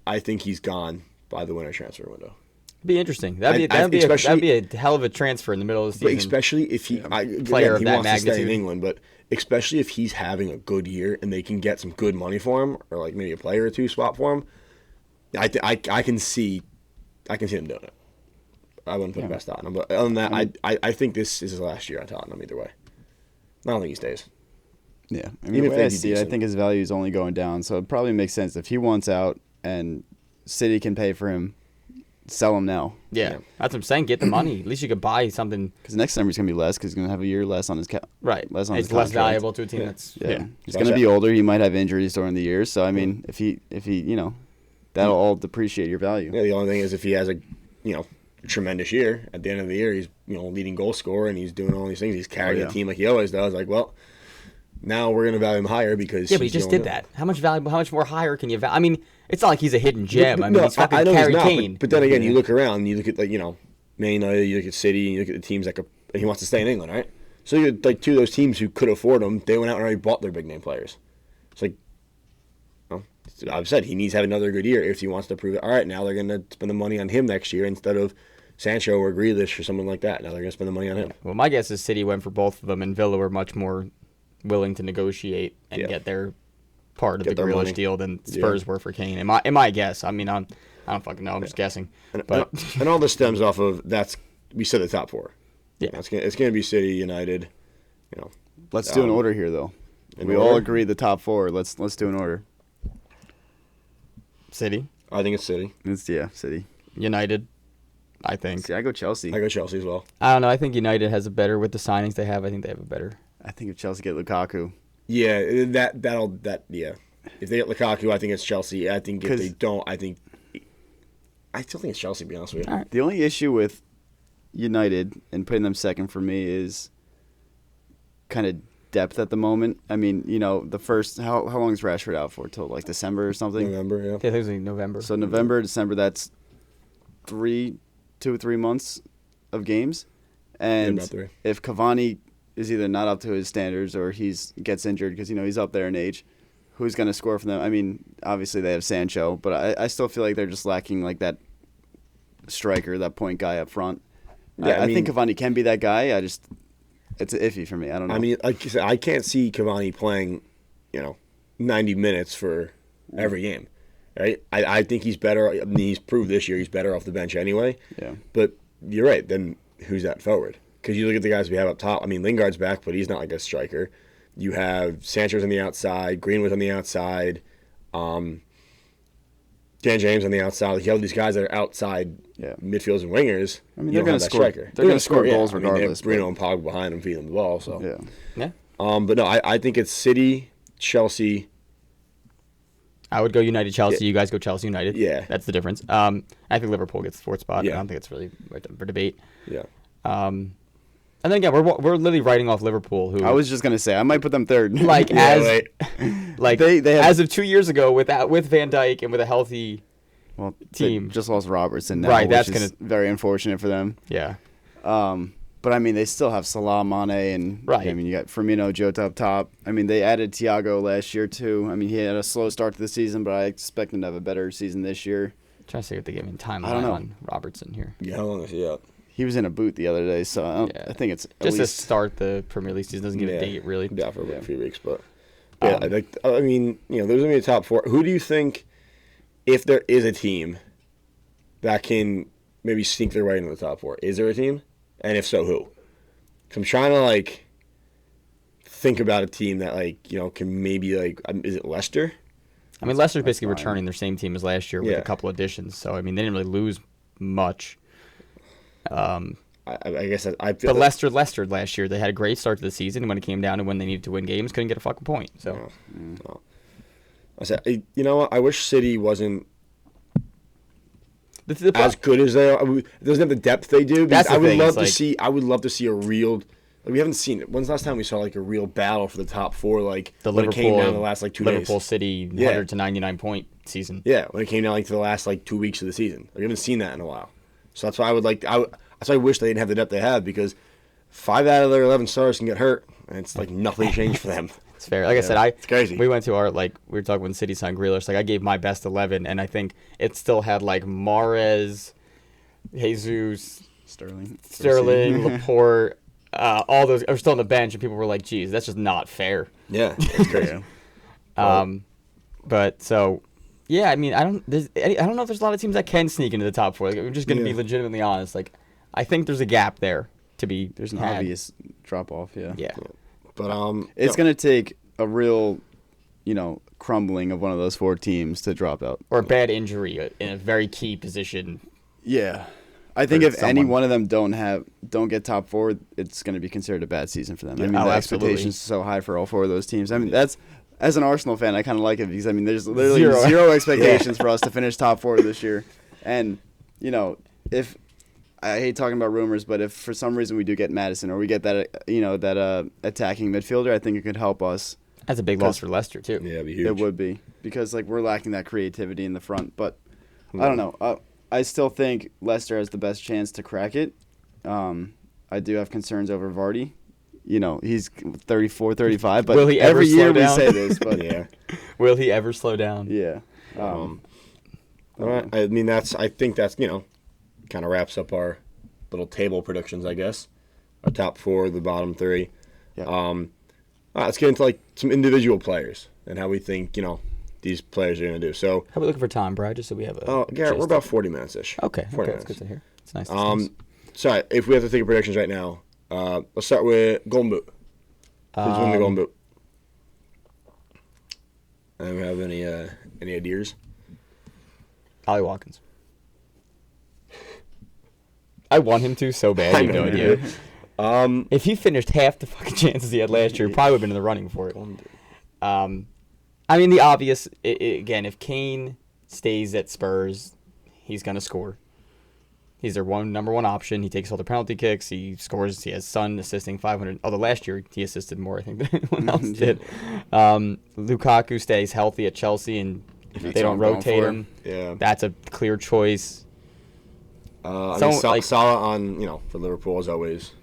I think he's gone by the winter transfer window. It'd be interesting. That'd be a hell of a transfer in the middle of the season. But especially if he, player of that wants magnitude. to stay in England, but especially if he's having a good year and they can get some good money for him, or like maybe a player or two swap for him, I can see him doing it. I wouldn't put the best Tottenham, but other than that, I think this is his last year at Tottenham either way. I don't think he stays. Yeah, I mean, the way I see it, I think his value is only going down. So it probably makes sense if he wants out and City can pay for him, sell him now. Yeah, that's what I'm saying. Get the money. At least you could buy something. Because next summer he's gonna be less because he's gonna have a year less on his cap. Right, less on it's his less contract. valuable to a team. That's He's gonna be older. He might have injuries during the year. So I mean, if he that'll all depreciate your value. Yeah, the only thing is if he has a tremendous year at the end of the year, he's leading goal scorer and he's doing all these things. He's carrying the team like he always does. Like, well. Now we're going to value him higher because but he just did that. How much more higher can you value? I mean, it's not like he's a hidden gem. He's fucking Harry Kane. But then again, you look around and you look at Man United, you look at City, and you look at the teams and he wants to stay in England, right? So you had two of those teams who could afford him. They went out and already bought their big name players. It's like, I've said he needs to have another good year if he wants to prove it. All right, now they're going to spend the money on him next year instead of Sancho or Grealish or someone like that. Now they're going to spend the money on him. Well, my guess is City went for both of them, and Villa were much more willing to negotiate and get their part of the Grealish deal than Spurs were for Kane. In my guess, I mean, I don't fucking know. I'm just guessing. And all this stems off of we said the top four. Yeah, it's going to be City, United. Let's do an order here, though. We all agree the top four. Let's do an order. City. I think it's City. City. United. I think. See, I go Chelsea. I go Chelsea as well. I don't know. I think United has a better with the signings they have. I think they have a better. I think if Chelsea get Lukaku. Yeah, If they get Lukaku, I think it's Chelsea. I think if they don't, I still think it's Chelsea, to be honest with you. All right. The only issue with United and putting them second for me is kind of depth at the moment. I mean, the first how long is Rashford out for? Till like December or something? November, yeah. I think it was like November. So November, December, that's 2 or 3 months of games. And about 3. If Cavani is either not up to his standards or gets injured because he's up there in age, who's going to score for them? I mean, obviously they have Sancho, but I still feel like they're just lacking like that striker, that point guy up front. Yeah, I think Cavani can be that guy. It's iffy for me. I don't know. I mean, like you said, I can't see Cavani playing, 90 minutes for every game, right? I think he's better. I mean, he's proved this year he's better off the bench anyway. Yeah. But you're right. Then who's that forward? Because you look at the guys we have up top. I mean, Lingard's back, but he's not like a striker. You have Sancho's on the outside, Greenwood's on the outside, Dan James on the outside. Like, you have these guys that are outside midfielders and wingers. I mean, they're going to score. They're going to score goals regardless. I mean, Bruno and Pogba behind them, feeding them the ball. So yeah. But no, I think it's City, Chelsea. I would go United, Chelsea. You guys go Chelsea, United. Yeah, that's the difference. I think Liverpool gets the fourth spot. Yeah. I don't think it's really right for debate. Yeah. And then again, we're literally writing off Liverpool. Who I was just gonna say I might put them third. Like they have, as of 2 years ago with Van Dijk and with a healthy team, they just lost Robertson now, right? That's very unfortunate for them. Yeah. But I mean, they still have Salah, Mane, and right. I mean, you got Firmino, Jota up top. I mean, they added Thiago last year too. I mean, he had a slow start to the season, but I expect him to have a better season this year. I'm trying to see what they give him timeline on Robertson here. Yeah, how long is he out? He was in a boot the other day, so I think it's just to start the Premier League season. Doesn't give a date really. Yeah, for a few weeks, but I mean, there's gonna be a top four. Who do you think, if there is a team that can maybe sneak their way into the top four, is there a team? And if so, who? 'Cause I'm trying to think about a team that can maybe is it Leicester? I mean, Leicester's basically returning their same team as last year with a couple additions. So I mean, they didn't really lose much. I guess I feel. But Leicester last year. They had a great start to the season. When it came down to when they needed to win games, couldn't get a fucking point. So, I said, you know what? I wish City wasn't the as good as they are. It doesn't have the depth they do. That's the I would thing. love to see. I would love to see a real. We haven't seen it. When's the last time we saw a real battle for the top four? The when Liverpool it came down the last 2 days. Liverpool City 100 to 99 point season. Yeah, when it came down to the last 2 weeks of the season. We haven't seen that in a while. So that's why I would like. That's why I wish they didn't have the depth they have, because 5 out of their 11 stars can get hurt, and it's nothing changed for them. It's fair. Like I said, it's crazy. We went to our we were talking when City signed Grealish. I gave my best 11, and I think it still had Mahrez, Jesus, Sterling, Laporte, all those are still on the bench, and people were like, "Geez, that's just not fair." Yeah, it's crazy. But so. Yeah, I mean, I don't know if there's a lot of teams that can sneak into the top four. We're just going to be legitimately honest. I think there's a gap there to be. There's an obvious drop off. Yeah. Yeah. But it's going to take a real, crumbling of one of those 4 teams to drop out, or a bad injury in a very key position. Yeah, I think if any one of them don't get top 4, it's going to be considered a bad season for them. Yeah. I mean, the expectations are so high for all 4 of those teams. I mean, that's. As an Arsenal fan, I kind of like it because, I mean, there's literally zero expectations for us to finish top 4 this year. And, if I hate talking about rumors, but if for some reason we do get Maddison or we get that, that attacking midfielder, I think it could help us. That's a big loss for Leicester, too. Yeah, it'd be huge. It would be because, we're lacking that creativity in the front. But I don't know. I still think Leicester has the best chance to crack it. I do have concerns over Vardy. He's 34, 35, but will he ever every slow year down? we say this, but yeah. Will he ever slow down? Yeah. All right. I mean, I think that's kind of wraps up our little table predictions, I guess. Our top 4, the bottom 3. Yep. Let's get into some individual players and how we think these players are going to do. So, how are we looking for time, Brad? Just so we have a. Garrett, we're about 40 minutes ish. Okay, 40 that's minutes. good to hear. It's nice. Nice. So if we have to think of predictions right now, let's start with Golden Boot. Who's winning the Golden Boot? Do we have any ideas? Ollie Watkins. I want him to so bad. You have no idea. If he finished half the fucking chances he had last year, he probably would have been in the running for it. I mean, the obvious, again, if Kane stays at Spurs, he's going to score. He's their number one option. He takes all the penalty kicks. He scores. He has Son assisting 500. Although last year he assisted more, I think, than anyone else did. Lukaku stays healthy at Chelsea, and they don't rotate him. Yeah, that's a clear choice. Salah on, for Liverpool as always.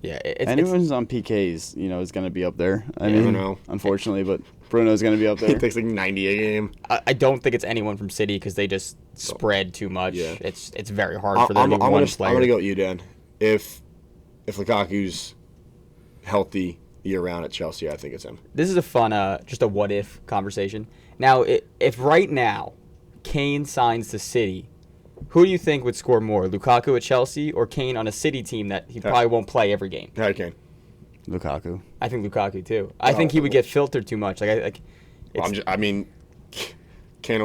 Yeah, anyone who's on PKs, is going to be up there. I mean, unfortunately, but Bruno's going to be up there. He takes 90 a game. I don't think it's anyone from City because they just spread too much. Yeah. It's very hard for them to one player. I'm going to go with you, Dan. If Lukaku's healthy year-round at Chelsea, I think it's him. This is a fun, just a what-if conversation. Now, if right now Kane signs to City, who do you think would score more, Lukaku at Chelsea or Kane on a City team that he probably won't play every game? Harry Kane. Lukaku. I think Lukaku too. I think he would get filtered too much. Kane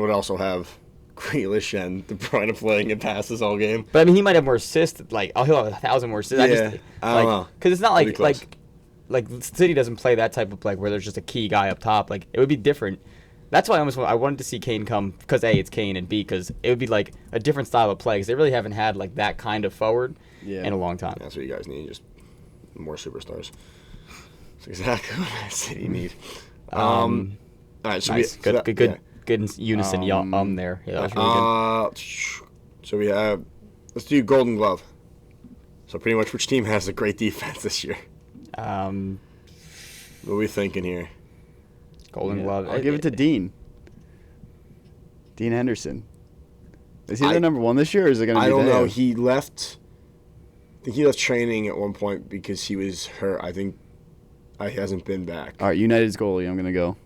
would also have Grealish and De Bruyne playing and passes all game. But I mean, he might have more assists. He'll have 1,000 more assists. Yeah, I don't know. Because it's not like City doesn't play that type of play where there's just a key guy up top. It would be different. That's why I wanted to see Kane come because A, it's Kane, and B, because it would be a different style of play because they really haven't had that kind of forward in a long time. That's what you guys need, just more superstars. That's exactly what City need. All right, so nice. Good unison there. Yeah, that was really good. So we have, let's do Golden Glove. So pretty much which team has a great defense this year? What are we thinking here? Golden Glove. I'll give it to Dean. Dean Henderson. Is he the number 1 this year, or is it going to be? I don't know. He left. I think he left training at one point because he was hurt. I think he hasn't been back. All right, United's goalie. I'm going to go.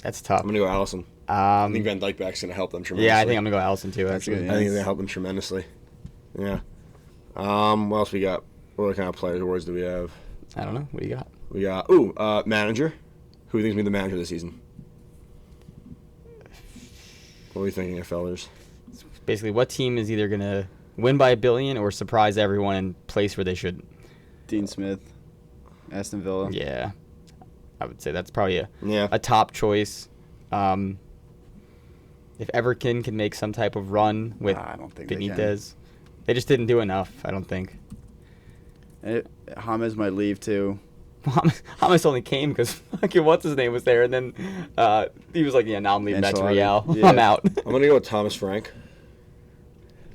That's tough. I'm going to go Allison. I think Van Dijk's going to help them tremendously. Yeah, I think I'm going to go Allison too. Actually, I think he's going to help them tremendously. Yeah. What else we got? What kind of players awards do we have? I don't know. What do you got? We got manager. Who do you think's gonna be the manager this season? What are we thinking of, fellas? Basically, what team is either gonna win by $1 billion or surprise everyone and place where they shouldn't? Dean Smith, Aston Villa. Yeah, I would say that's probably a top choice. If Everton can make some type of run with I don't think Benitez, they just didn't do enough. I don't think. James might leave too. James only came because what's his name was there, and then he was like, now I'm leaving back to Real. Yeah. I'm out. I'm gonna go with Thomas Frank.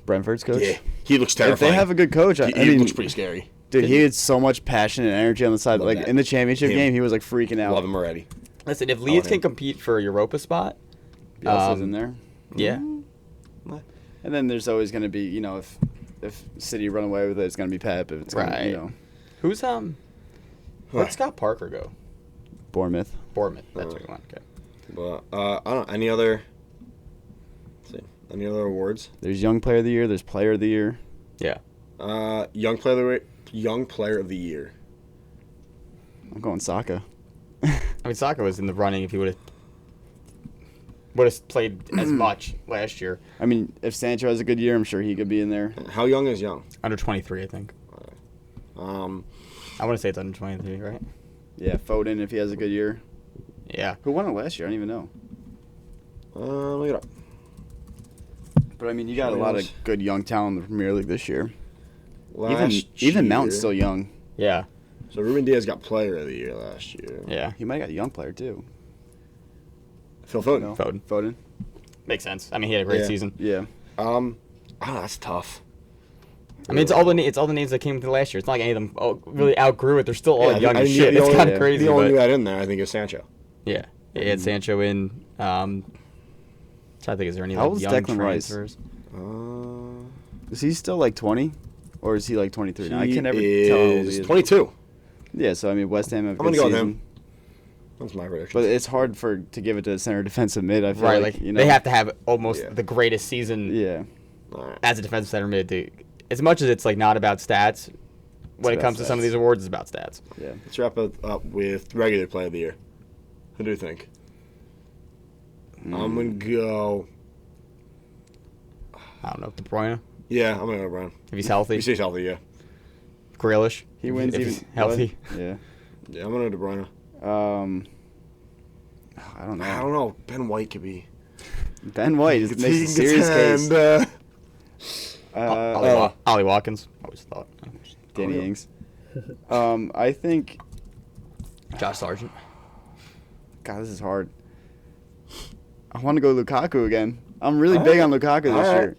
Brentford's coach. Yeah, he looks terrifying. If they have a good coach, I mean, looks pretty scary. Dude, he had so much passion and energy on the side. In the championship game, he was freaking out. Love him already. Listen, if Leeds can compete for a Europa spot, Bielsa's in there. Yeah. And then there's always going to be, if City run away with it, it's going to be Pep. If it's right. Who's where'd Scott Parker go? Bournemouth. That's what you want. Okay. But I don't know any other. Let's see, any other awards? There's Young Player of the Year. There's Player of the Year. Yeah. Young Player of the Year. I'm going Saka. I mean, Saka was in the running if he would have played as much last year. I mean, if Sancho has a good year, I'm sure he could be in there. How young is young? Under 23, I think. I want to say it's under 23, right? Yeah, Foden if he has a good year. Yeah. Who won it last year? I don't even know. Look it up. But I mean, you got a lot of good young talent in the Premier League this year. Even Mount's still young. Yeah. So Ruben Diaz got Player of the Year last year. Yeah. He might have got a young player too. Phil Foden. No. Foden. Makes sense. I mean, he had a great season. Yeah. That's tough. I mean, it's all the names that came into last year. It's not like any of them really outgrew it. They're still all young as shit. It's kind of crazy. The only guy in there, I think, is Sancho. Yeah. He had Sancho in. Trying to think, is there any How old is young Declan Rice? transfers? Is he still like 20? Or is he like 23? Now, I can never He tell how old he is is. 22. Yeah, so I mean, West Ham have a I'm good going to go season. with him. That's my prediction. But it's hard to give it to a center defensive mid. I feel Right, like, like you know, they have to have almost the greatest season Yeah. All right. as a defensive center mid. As much as it's like not about stats, when it about comes to some of stats. these awards, it's about stats. Yeah. Let's wrap it up with regular play of the year. Who do you think? I'm going to go... I don't know, De Bruyne, Yeah, I'm going to go Brown. if he's healthy. He stays healthy, yeah. Grealish, He wins if even he's healthy. Yeah. Yeah, I'm going to go De Bruyne. I don't know. I don't know. Ben White could be... Ben White makes a He gets serious case. hand, Ollie Watkins, always thought. Danny Ings. I think. Josh Sargent. God, this is hard. I want to go Lukaku again. I'm really big on Lukaku this year.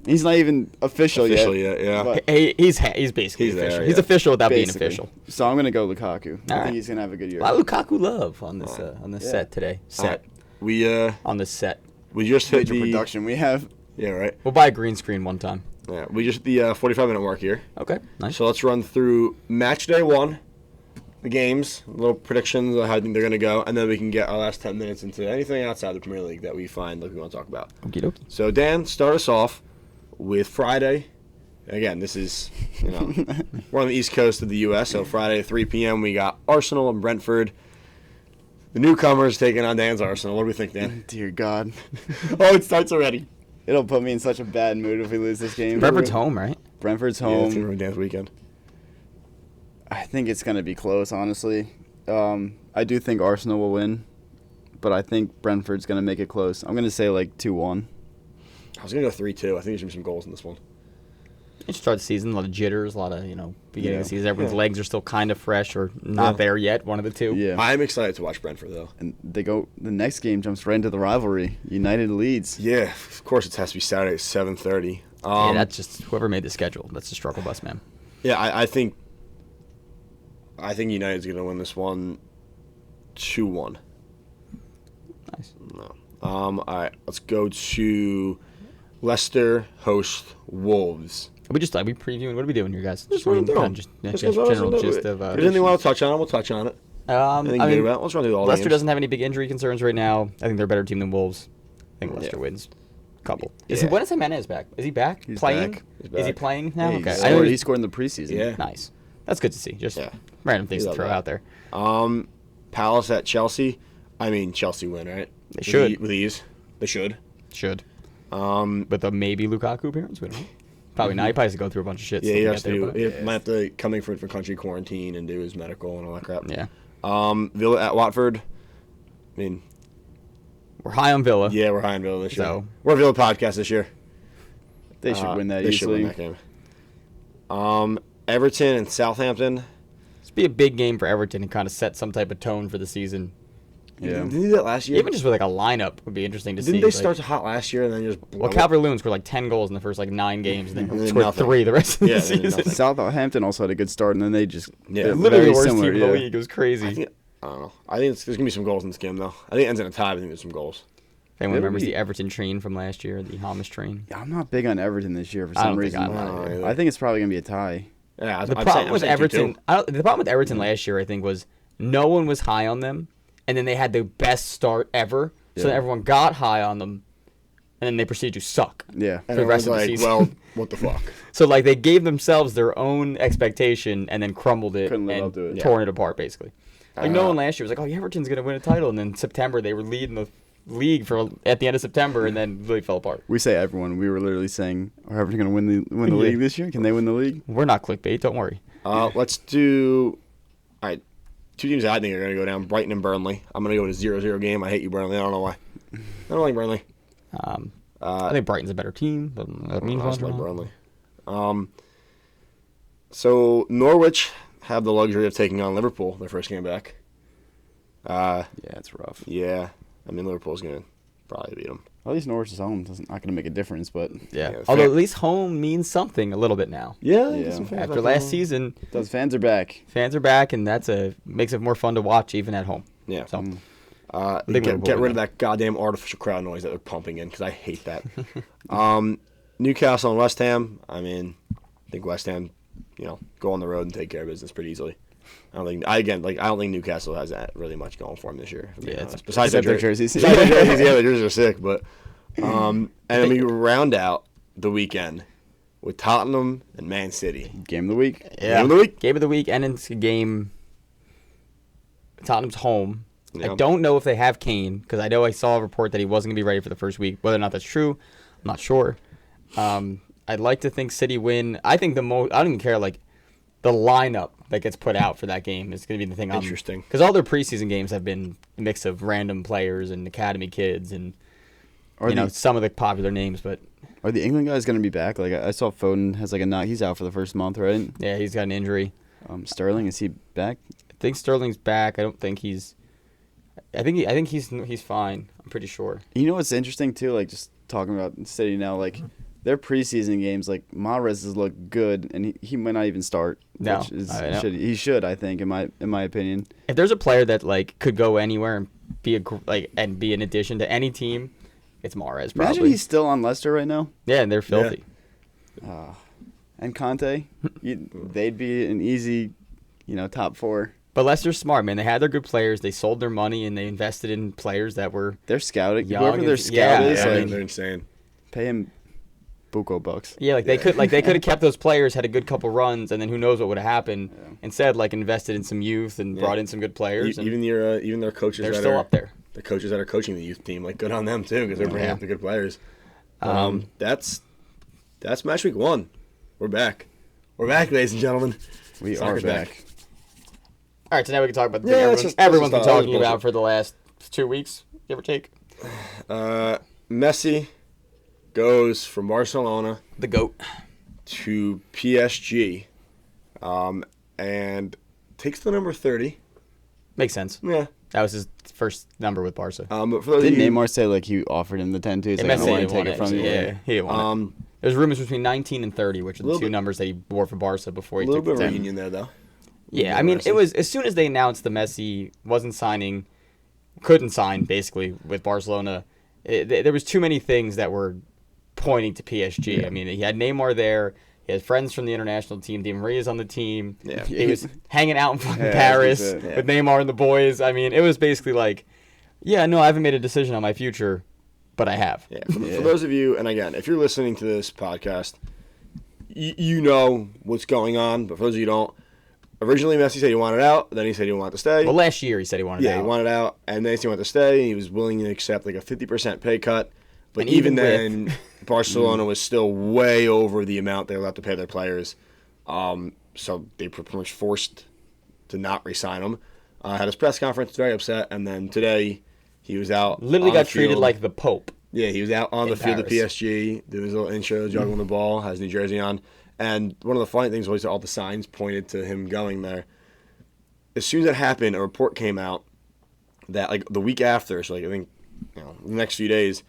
He's not even official yet. Yeah. but He's basically He's there, official. yeah. He's official without basically. being official. So I'm gonna go Lukaku. I right. think he's gonna have a good year. A lot of Lukaku love on this set today. All right. We On this set. just hit Major the... production we have. Yeah, right. We'll buy a green screen one time. Yeah, we just hit the 45-minute mark here. Okay, nice. So let's run through match day 1, the games, little predictions on how I think they're going to go, and then we can get our last 10 minutes into anything outside the Premier League that we find like we want to talk about. Okie dokie. So, Dan, start us off with Friday. Again, this is, we're on the East Coast of the U.S., so Friday at 3 p.m. we got Arsenal and Brentford. The newcomers taking on Dan's Arsenal. What do we think, Dan? Dear God. Oh, it starts already. It'll put me in such a bad mood if we lose this game. Brentford's home, right? Brentford's Yeah, it's home. going to be Dan's weekend. I think it's going to be close, honestly. I do think Arsenal will win, but I think Brentford's going to make it close. I'm going to say like 2-1. I was going to go 3-2. I think there's going to be some goals in this one. You start the season, a lot of jitters, a lot of, beginning of the season. Everyone's Yeah. legs are still kind of fresh or not there yet, one of the two. Yeah. I'm excited to watch Brentford, though. And the next game jumps right into the rivalry. United Leeds. Yeah, of course it has to be Saturday at 7:30. Yeah, that's just whoever made the schedule. That's the struggle bus, man. Yeah, I think United's going to win this one 2-1. Nice. No. All right, let's go to Leicester host Wolves. Are we previewing? What are we doing here, guys? Just run through them. Just Just general goes- gist of. If there's anything you want to touch on, we'll touch on it. Anything I good mean, about? Let's run through all the Leicester games. doesn't have any big injury concerns right now. I think they're a better team than Wolves. I think Leicester wins. Couple. Yeah. When is Jimenez back? Is he back? He's playing? back. He's Is he back. playing now? Yeah, Okay. he I know he scored in the preseason. Yeah. Nice. That's good to see. Just Yeah. random things We to love throw that. out there. Palace at Chelsea. I mean, Chelsea win, right? They should. With ease. They should. Should. With a maybe Lukaku appearance. We don't know. Probably not. He probably has to go through a bunch of shit. Yeah, still he to has get to. there, He might have to come in for country quarantine and do his medical and all that crap. but- Yeah. Villa at Watford. I mean, We're high on Villa. yeah, we're high on Villa this year. So- We're a Villa podcast this year. They should win that They easily. should win that game. Everton and Southampton. This would be a big game for Everton and kind of set some type of tone for the season. Yeah. Didn't they do that last year? Even just with like a lineup would be interesting to see. Didn't they like- start hot last year and then just blow Well, it? Calvert-Lewin scored like 10 goals in the first like 9 games, and And then then scored nothing. 3 the rest of Yeah, the and then season. nothing. Southampton also had a good start, and then they just Yeah. they're Literally the very worst similar, team in the yeah. league. It was crazy. I don't know. I think there's going to be some goals in this game, though. I think it ends in a tie. I think there's some goals. If anyone It'll remembers be- the Everton train from last year, the Hamish train. Yeah, I'm not big on Everton this year for I some don't think reason. I'm either. I think it's probably gonna be a tie. Yeah, The I'm problem saying- with I'm saying Everton, 2-2. the problem with Everton last year, I think, was no one was high on them, and then they had the best start ever. So Yeah. everyone got high on them, and then they proceeded to suck. Yeah. And for the rest everyone's of the like, season. well, what the fuck? So like they gave themselves their own expectation and then crumbled it Couldn't live and up to it. torn it apart basically. Like no one last year was like, "Oh, Everton's gonna win a title," and then September they were leading the league for at the end of September and then really fell apart. We say everyone. We were literally saying, "Are Everton gonna win the Yeah. league this year? Can they win the league?" We're not clickbait, don't worry. Let's do. All right, 2 teams that I think are going to go down: Brighton and Burnley. I'm going to go with a 0-0 game. I hate you, Burnley. I don't know why. I don't like Burnley. I think Brighton's a better team, but that means I just like much. Burnley. So Norwich have the luxury of taking on Liverpool their first game back. Yeah, it's rough. Yeah, I mean Liverpool's going to probably beat them. At least Norwich is home. Not gonna make a difference, but Yeah. Yeah, Although fair. at least home means something a little bit now. Yeah, get some fans After last season, those fans are back. fans are back, and makes it more fun to watch even at home. Yeah. So Get rid of that goddamn artificial crowd noise that they're pumping in because I hate that. Newcastle and West Ham. I mean, I think West Ham, go on the road and take care of business pretty easily. I don't think Newcastle has that really much going for them this year. Besides their jerseys. The jerseys are sick. But and then we round out the weekend with Tottenham and Man City. Game of the week. Yeah. Game of the week, and it's a game. Tottenham's home. Yeah. I don't know if they have Kane because I know I saw a report that he wasn't going to be ready for the first week. Whether or not that's true, I'm not sure. I'd like to think City win. I think I don't even care, the lineup that gets put out for that game is going to be the thing. Interesting. Because all their preseason games have been a mix of random players and academy kids and some of the popular names. But are the England guys going to be back? I saw Foden has a knock. He's out for the first month, right? Yeah, he's got an injury. Sterling, is he back? I think Sterling's back. I don't think he's. I think he's fine. I'm pretty sure. You know what's interesting too? Just talking about City now, their preseason games, Mahrez has looked good, and he might not even start. No, he should. I think, in my opinion. If there's a player that could go anywhere and be an addition to any team, it's Mahrez. Probably. Imagine he's still on Leicester right now. Yeah, and they're filthy. Yeah. And Conte, they'd be an easy, top 4. But Leicester's smart, man. They had their good players. They sold their money and they invested in players that were. They're scouting. Young Whoever their scout is, they're insane. Pay him buco bucks. Yeah, they could have kept those players, had a good couple runs, and then who knows what would have happened. Yeah. Instead, invested in some youth and brought in some good players. Even their coaches. They're still up there. The coaches that are coaching the youth team, good on them too, because they're bringing up the good players. That's match week 1. We're back. We're back, ladies and gentlemen. We are back. All right, so now we can talk about the thing everyone's been talking about for the last 2 weeks, give or take. Messi goes from Barcelona, the GOAT, to PSG, and takes the number 30. Makes sense. Yeah. That was his first number with Barca. But for didn't Neymar say he offered him the 10 too? So I don't want to take it from you. Yeah, he didn't want it. There's rumors between 19 and 30, which are the two numbers that he wore for Barca before he took the 10. A little bit of reunion there, though. Yeah, I mean, Messi. It was as soon as they announced the Messi couldn't sign, basically, with Barcelona, there was too many things that were pointing to PSG. Yeah. I mean, he had Neymar there. He had friends from the international team. Di Maria's on the team. Yeah. He was hanging out in fucking Paris with Neymar and the boys. I mean, it was basically I haven't made a decision on my future, but I have. Yeah. For those of you, and again, if you're listening to this podcast, you know what's going on, but for those of you who don't, originally Messi said he wanted out, then he said he wanted to stay. Well, last year he said he wanted out. Yeah, he wanted out, and then he wanted to stay. He was willing to accept a 50% pay cut. But even then, Barcelona was still way over the amount they were allowed to pay their players. So they were pretty much forced to not re-sign him. Had his press conference, very upset, and then today he was out. Literally got treated like the Pope. Yeah, he was out on the field of PSG, doing his little intro, juggling the ball, has New Jersey on. And one of the funny things was all the signs pointed to him going there. As soon as that happened, a report came out that the week after, so I think the next few days,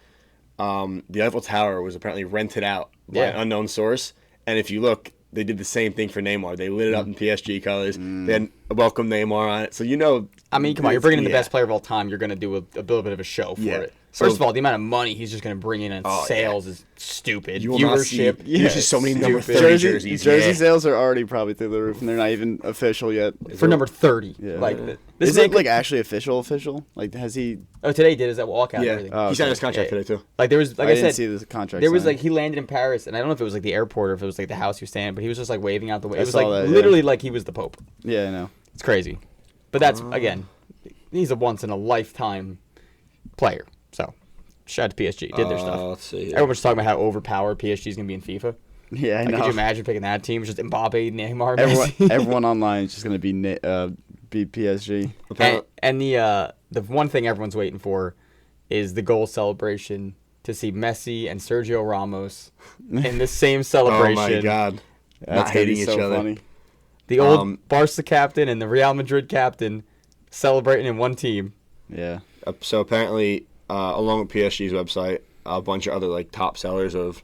the Eiffel Tower was apparently rented out by an unknown source. And if you look, they did the same thing for Neymar. They lit it up in PSG colors. They had welcome Neymar on it. So I mean, come on, you're bringing in the best player of all time. You're going to do a little bit of a show for it. First of all, the amount of money he's just going to bring in on sales is stupid. Viewership. There's just so many number 30 jerseys. Jersey sales are already probably through the roof, and they're not even official yet. For number 30. Yeah. Is it actually official? Has he... Oh, today he did his walkout and everything. He signed his contract today, too. There was, I didn't see the contract there was, he landed in Paris, and I don't know if it was, the airport or if it was, the house he was staying at, but he was just, waving out the way. It was, literally like he was the Pope. Yeah, I know. It's crazy. But that's, again, he's a once-in-a-lifetime player, so... Shout out to PSG. Did their stuff. Let's see. Everyone was talking about how overpowered PSG is going to be in FIFA. Yeah, I know. Could you imagine picking that team? It's just Mbappe, Neymar, Messi. Everyone online is just going to be PSG. And the one thing everyone's waiting for is the goal celebration to see Messi and Sergio Ramos in the same celebration. Oh, my God. Not hating each other. Funny. The old Barca captain and the Real Madrid captain celebrating in one team. Yeah. So apparently... along with PSG's website, a bunch of other top sellers of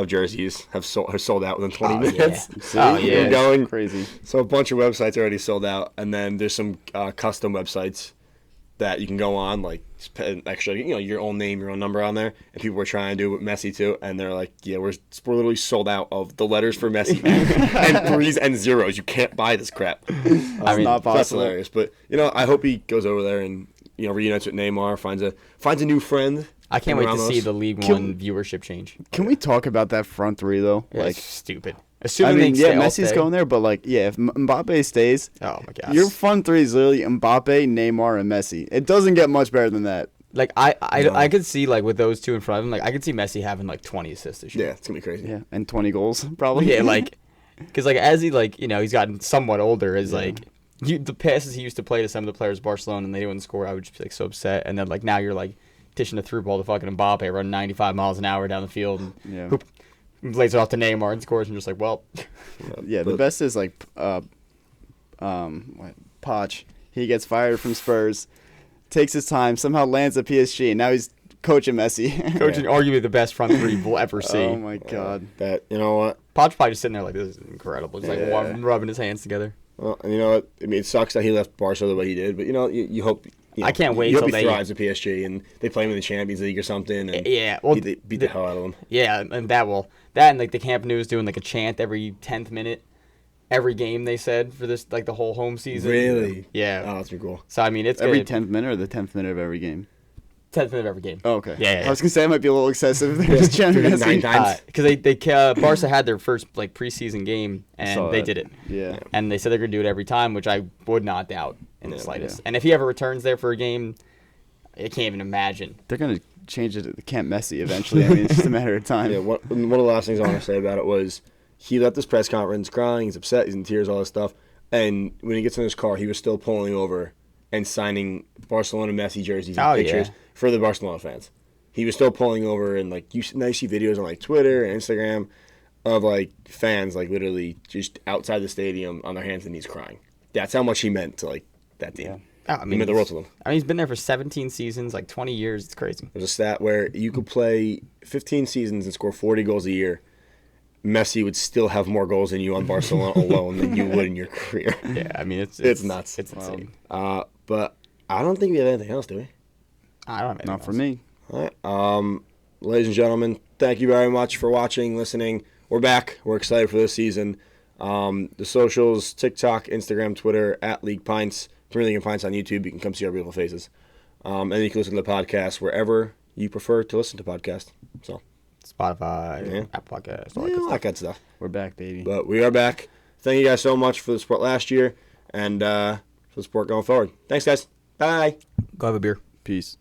jerseys have sold out within 20 minutes. Yeah. Going crazy. So a bunch of websites already sold out, and then there's some custom websites that you can go on, like, put extra, your own name, your own number on there, and people were trying to do it with Messi too, and they're like, yeah, we're literally sold out of the letters for Messi, and 3s and 0s. You can't buy this crap. Not possible. That's hilarious. But I hope he goes over there and reunites with Neymar, finds a new friend. I can't wait to see the League One viewership change. Can we talk about that front three though? Yeah, like stupid. Assuming Messi's going there, but if Mbappe stays, oh my gosh, your front three is literally Mbappe, Neymar, and Messi. It doesn't get much better than that. Like I could see with those two in front of him, I could see Messi having 20 assists this year. Yeah, it's gonna be crazy. Yeah, and 20 goals probably. Yeah, because as he he's gotten somewhat older, the passes he used to play to some of the players of Barcelona and they didn't score, I would just be so upset. And then now you're dishing a through ball to fucking Mbappe, running 95 miles an hour down the field, and who lays it off to Neymar and scores, and just well. Yeah, the best is Poch. He gets fired from Spurs, takes his time, somehow lands at PSG, and now he's coaching Messi. Coaching arguably the best front three we'll ever see. Oh my god. That you know what? Poch probably just sitting there this is incredible. Just rubbing his hands together. Well, and you know what? I mean, it sucks that he left Barca the way he did, but you hope. I can't wait till he thrives at PSG and they play him in the Champions League or something. And they beat the hell out of him. Yeah, and that the Camp Nou is doing a chant every 10th minute, every game they said for this the whole home season. Really? Yeah. Oh, that's pretty cool. So I mean, it's every 10th minute or the 10th minute of every game. 10th minute of every game. Oh, okay. Yeah. I was gonna say it might be a little excessive. They're just chanting Messi 9 times. Because Barca had their first preseason game and they did it. Yeah. And they said they're gonna do it every time, which I would not doubt in the slightest. Yeah. And if he ever returns there for a game, I can't even imagine. They're gonna change it to the Camp Messi eventually. I mean, it's just a matter of time. Yeah. One of the last things I want to say about it was he left this press conference crying. He's upset. He's in tears. All this stuff. And when he gets in his car, he was still pulling over and signing Barcelona Messi jerseys and pictures for the Barcelona fans. He was still pulling over and you see videos on Twitter and Instagram of fans literally just outside the stadium on their hands and knees crying. That's how much he meant to that team. Yeah. I mean, he meant the world to them. I mean, he's been there for 17 seasons, 20 years. It's crazy. There's a stat where you could play 15 seasons and score 40 goals a year. Messi would still have more goals than you on Barcelona alone than you would in your career. Yeah, I mean, it's nuts. It's insane. But I don't think we have anything else, do we? I don't have anything Not for me. All right. Ladies and gentlemen, thank you very much for watching, listening. We're back. We're excited for this season. The socials, TikTok, Instagram, Twitter, @LeaguePints. Premier League and Pints on YouTube. You can come see our beautiful faces. And you can listen to the podcast wherever you prefer to listen to podcasts. So Spotify, Apple Podcasts, all that good stuff. We're back, baby. But we are back. Thank you guys so much for the support last year and for the support going forward. Thanks, guys. Bye. Go have a beer. Peace.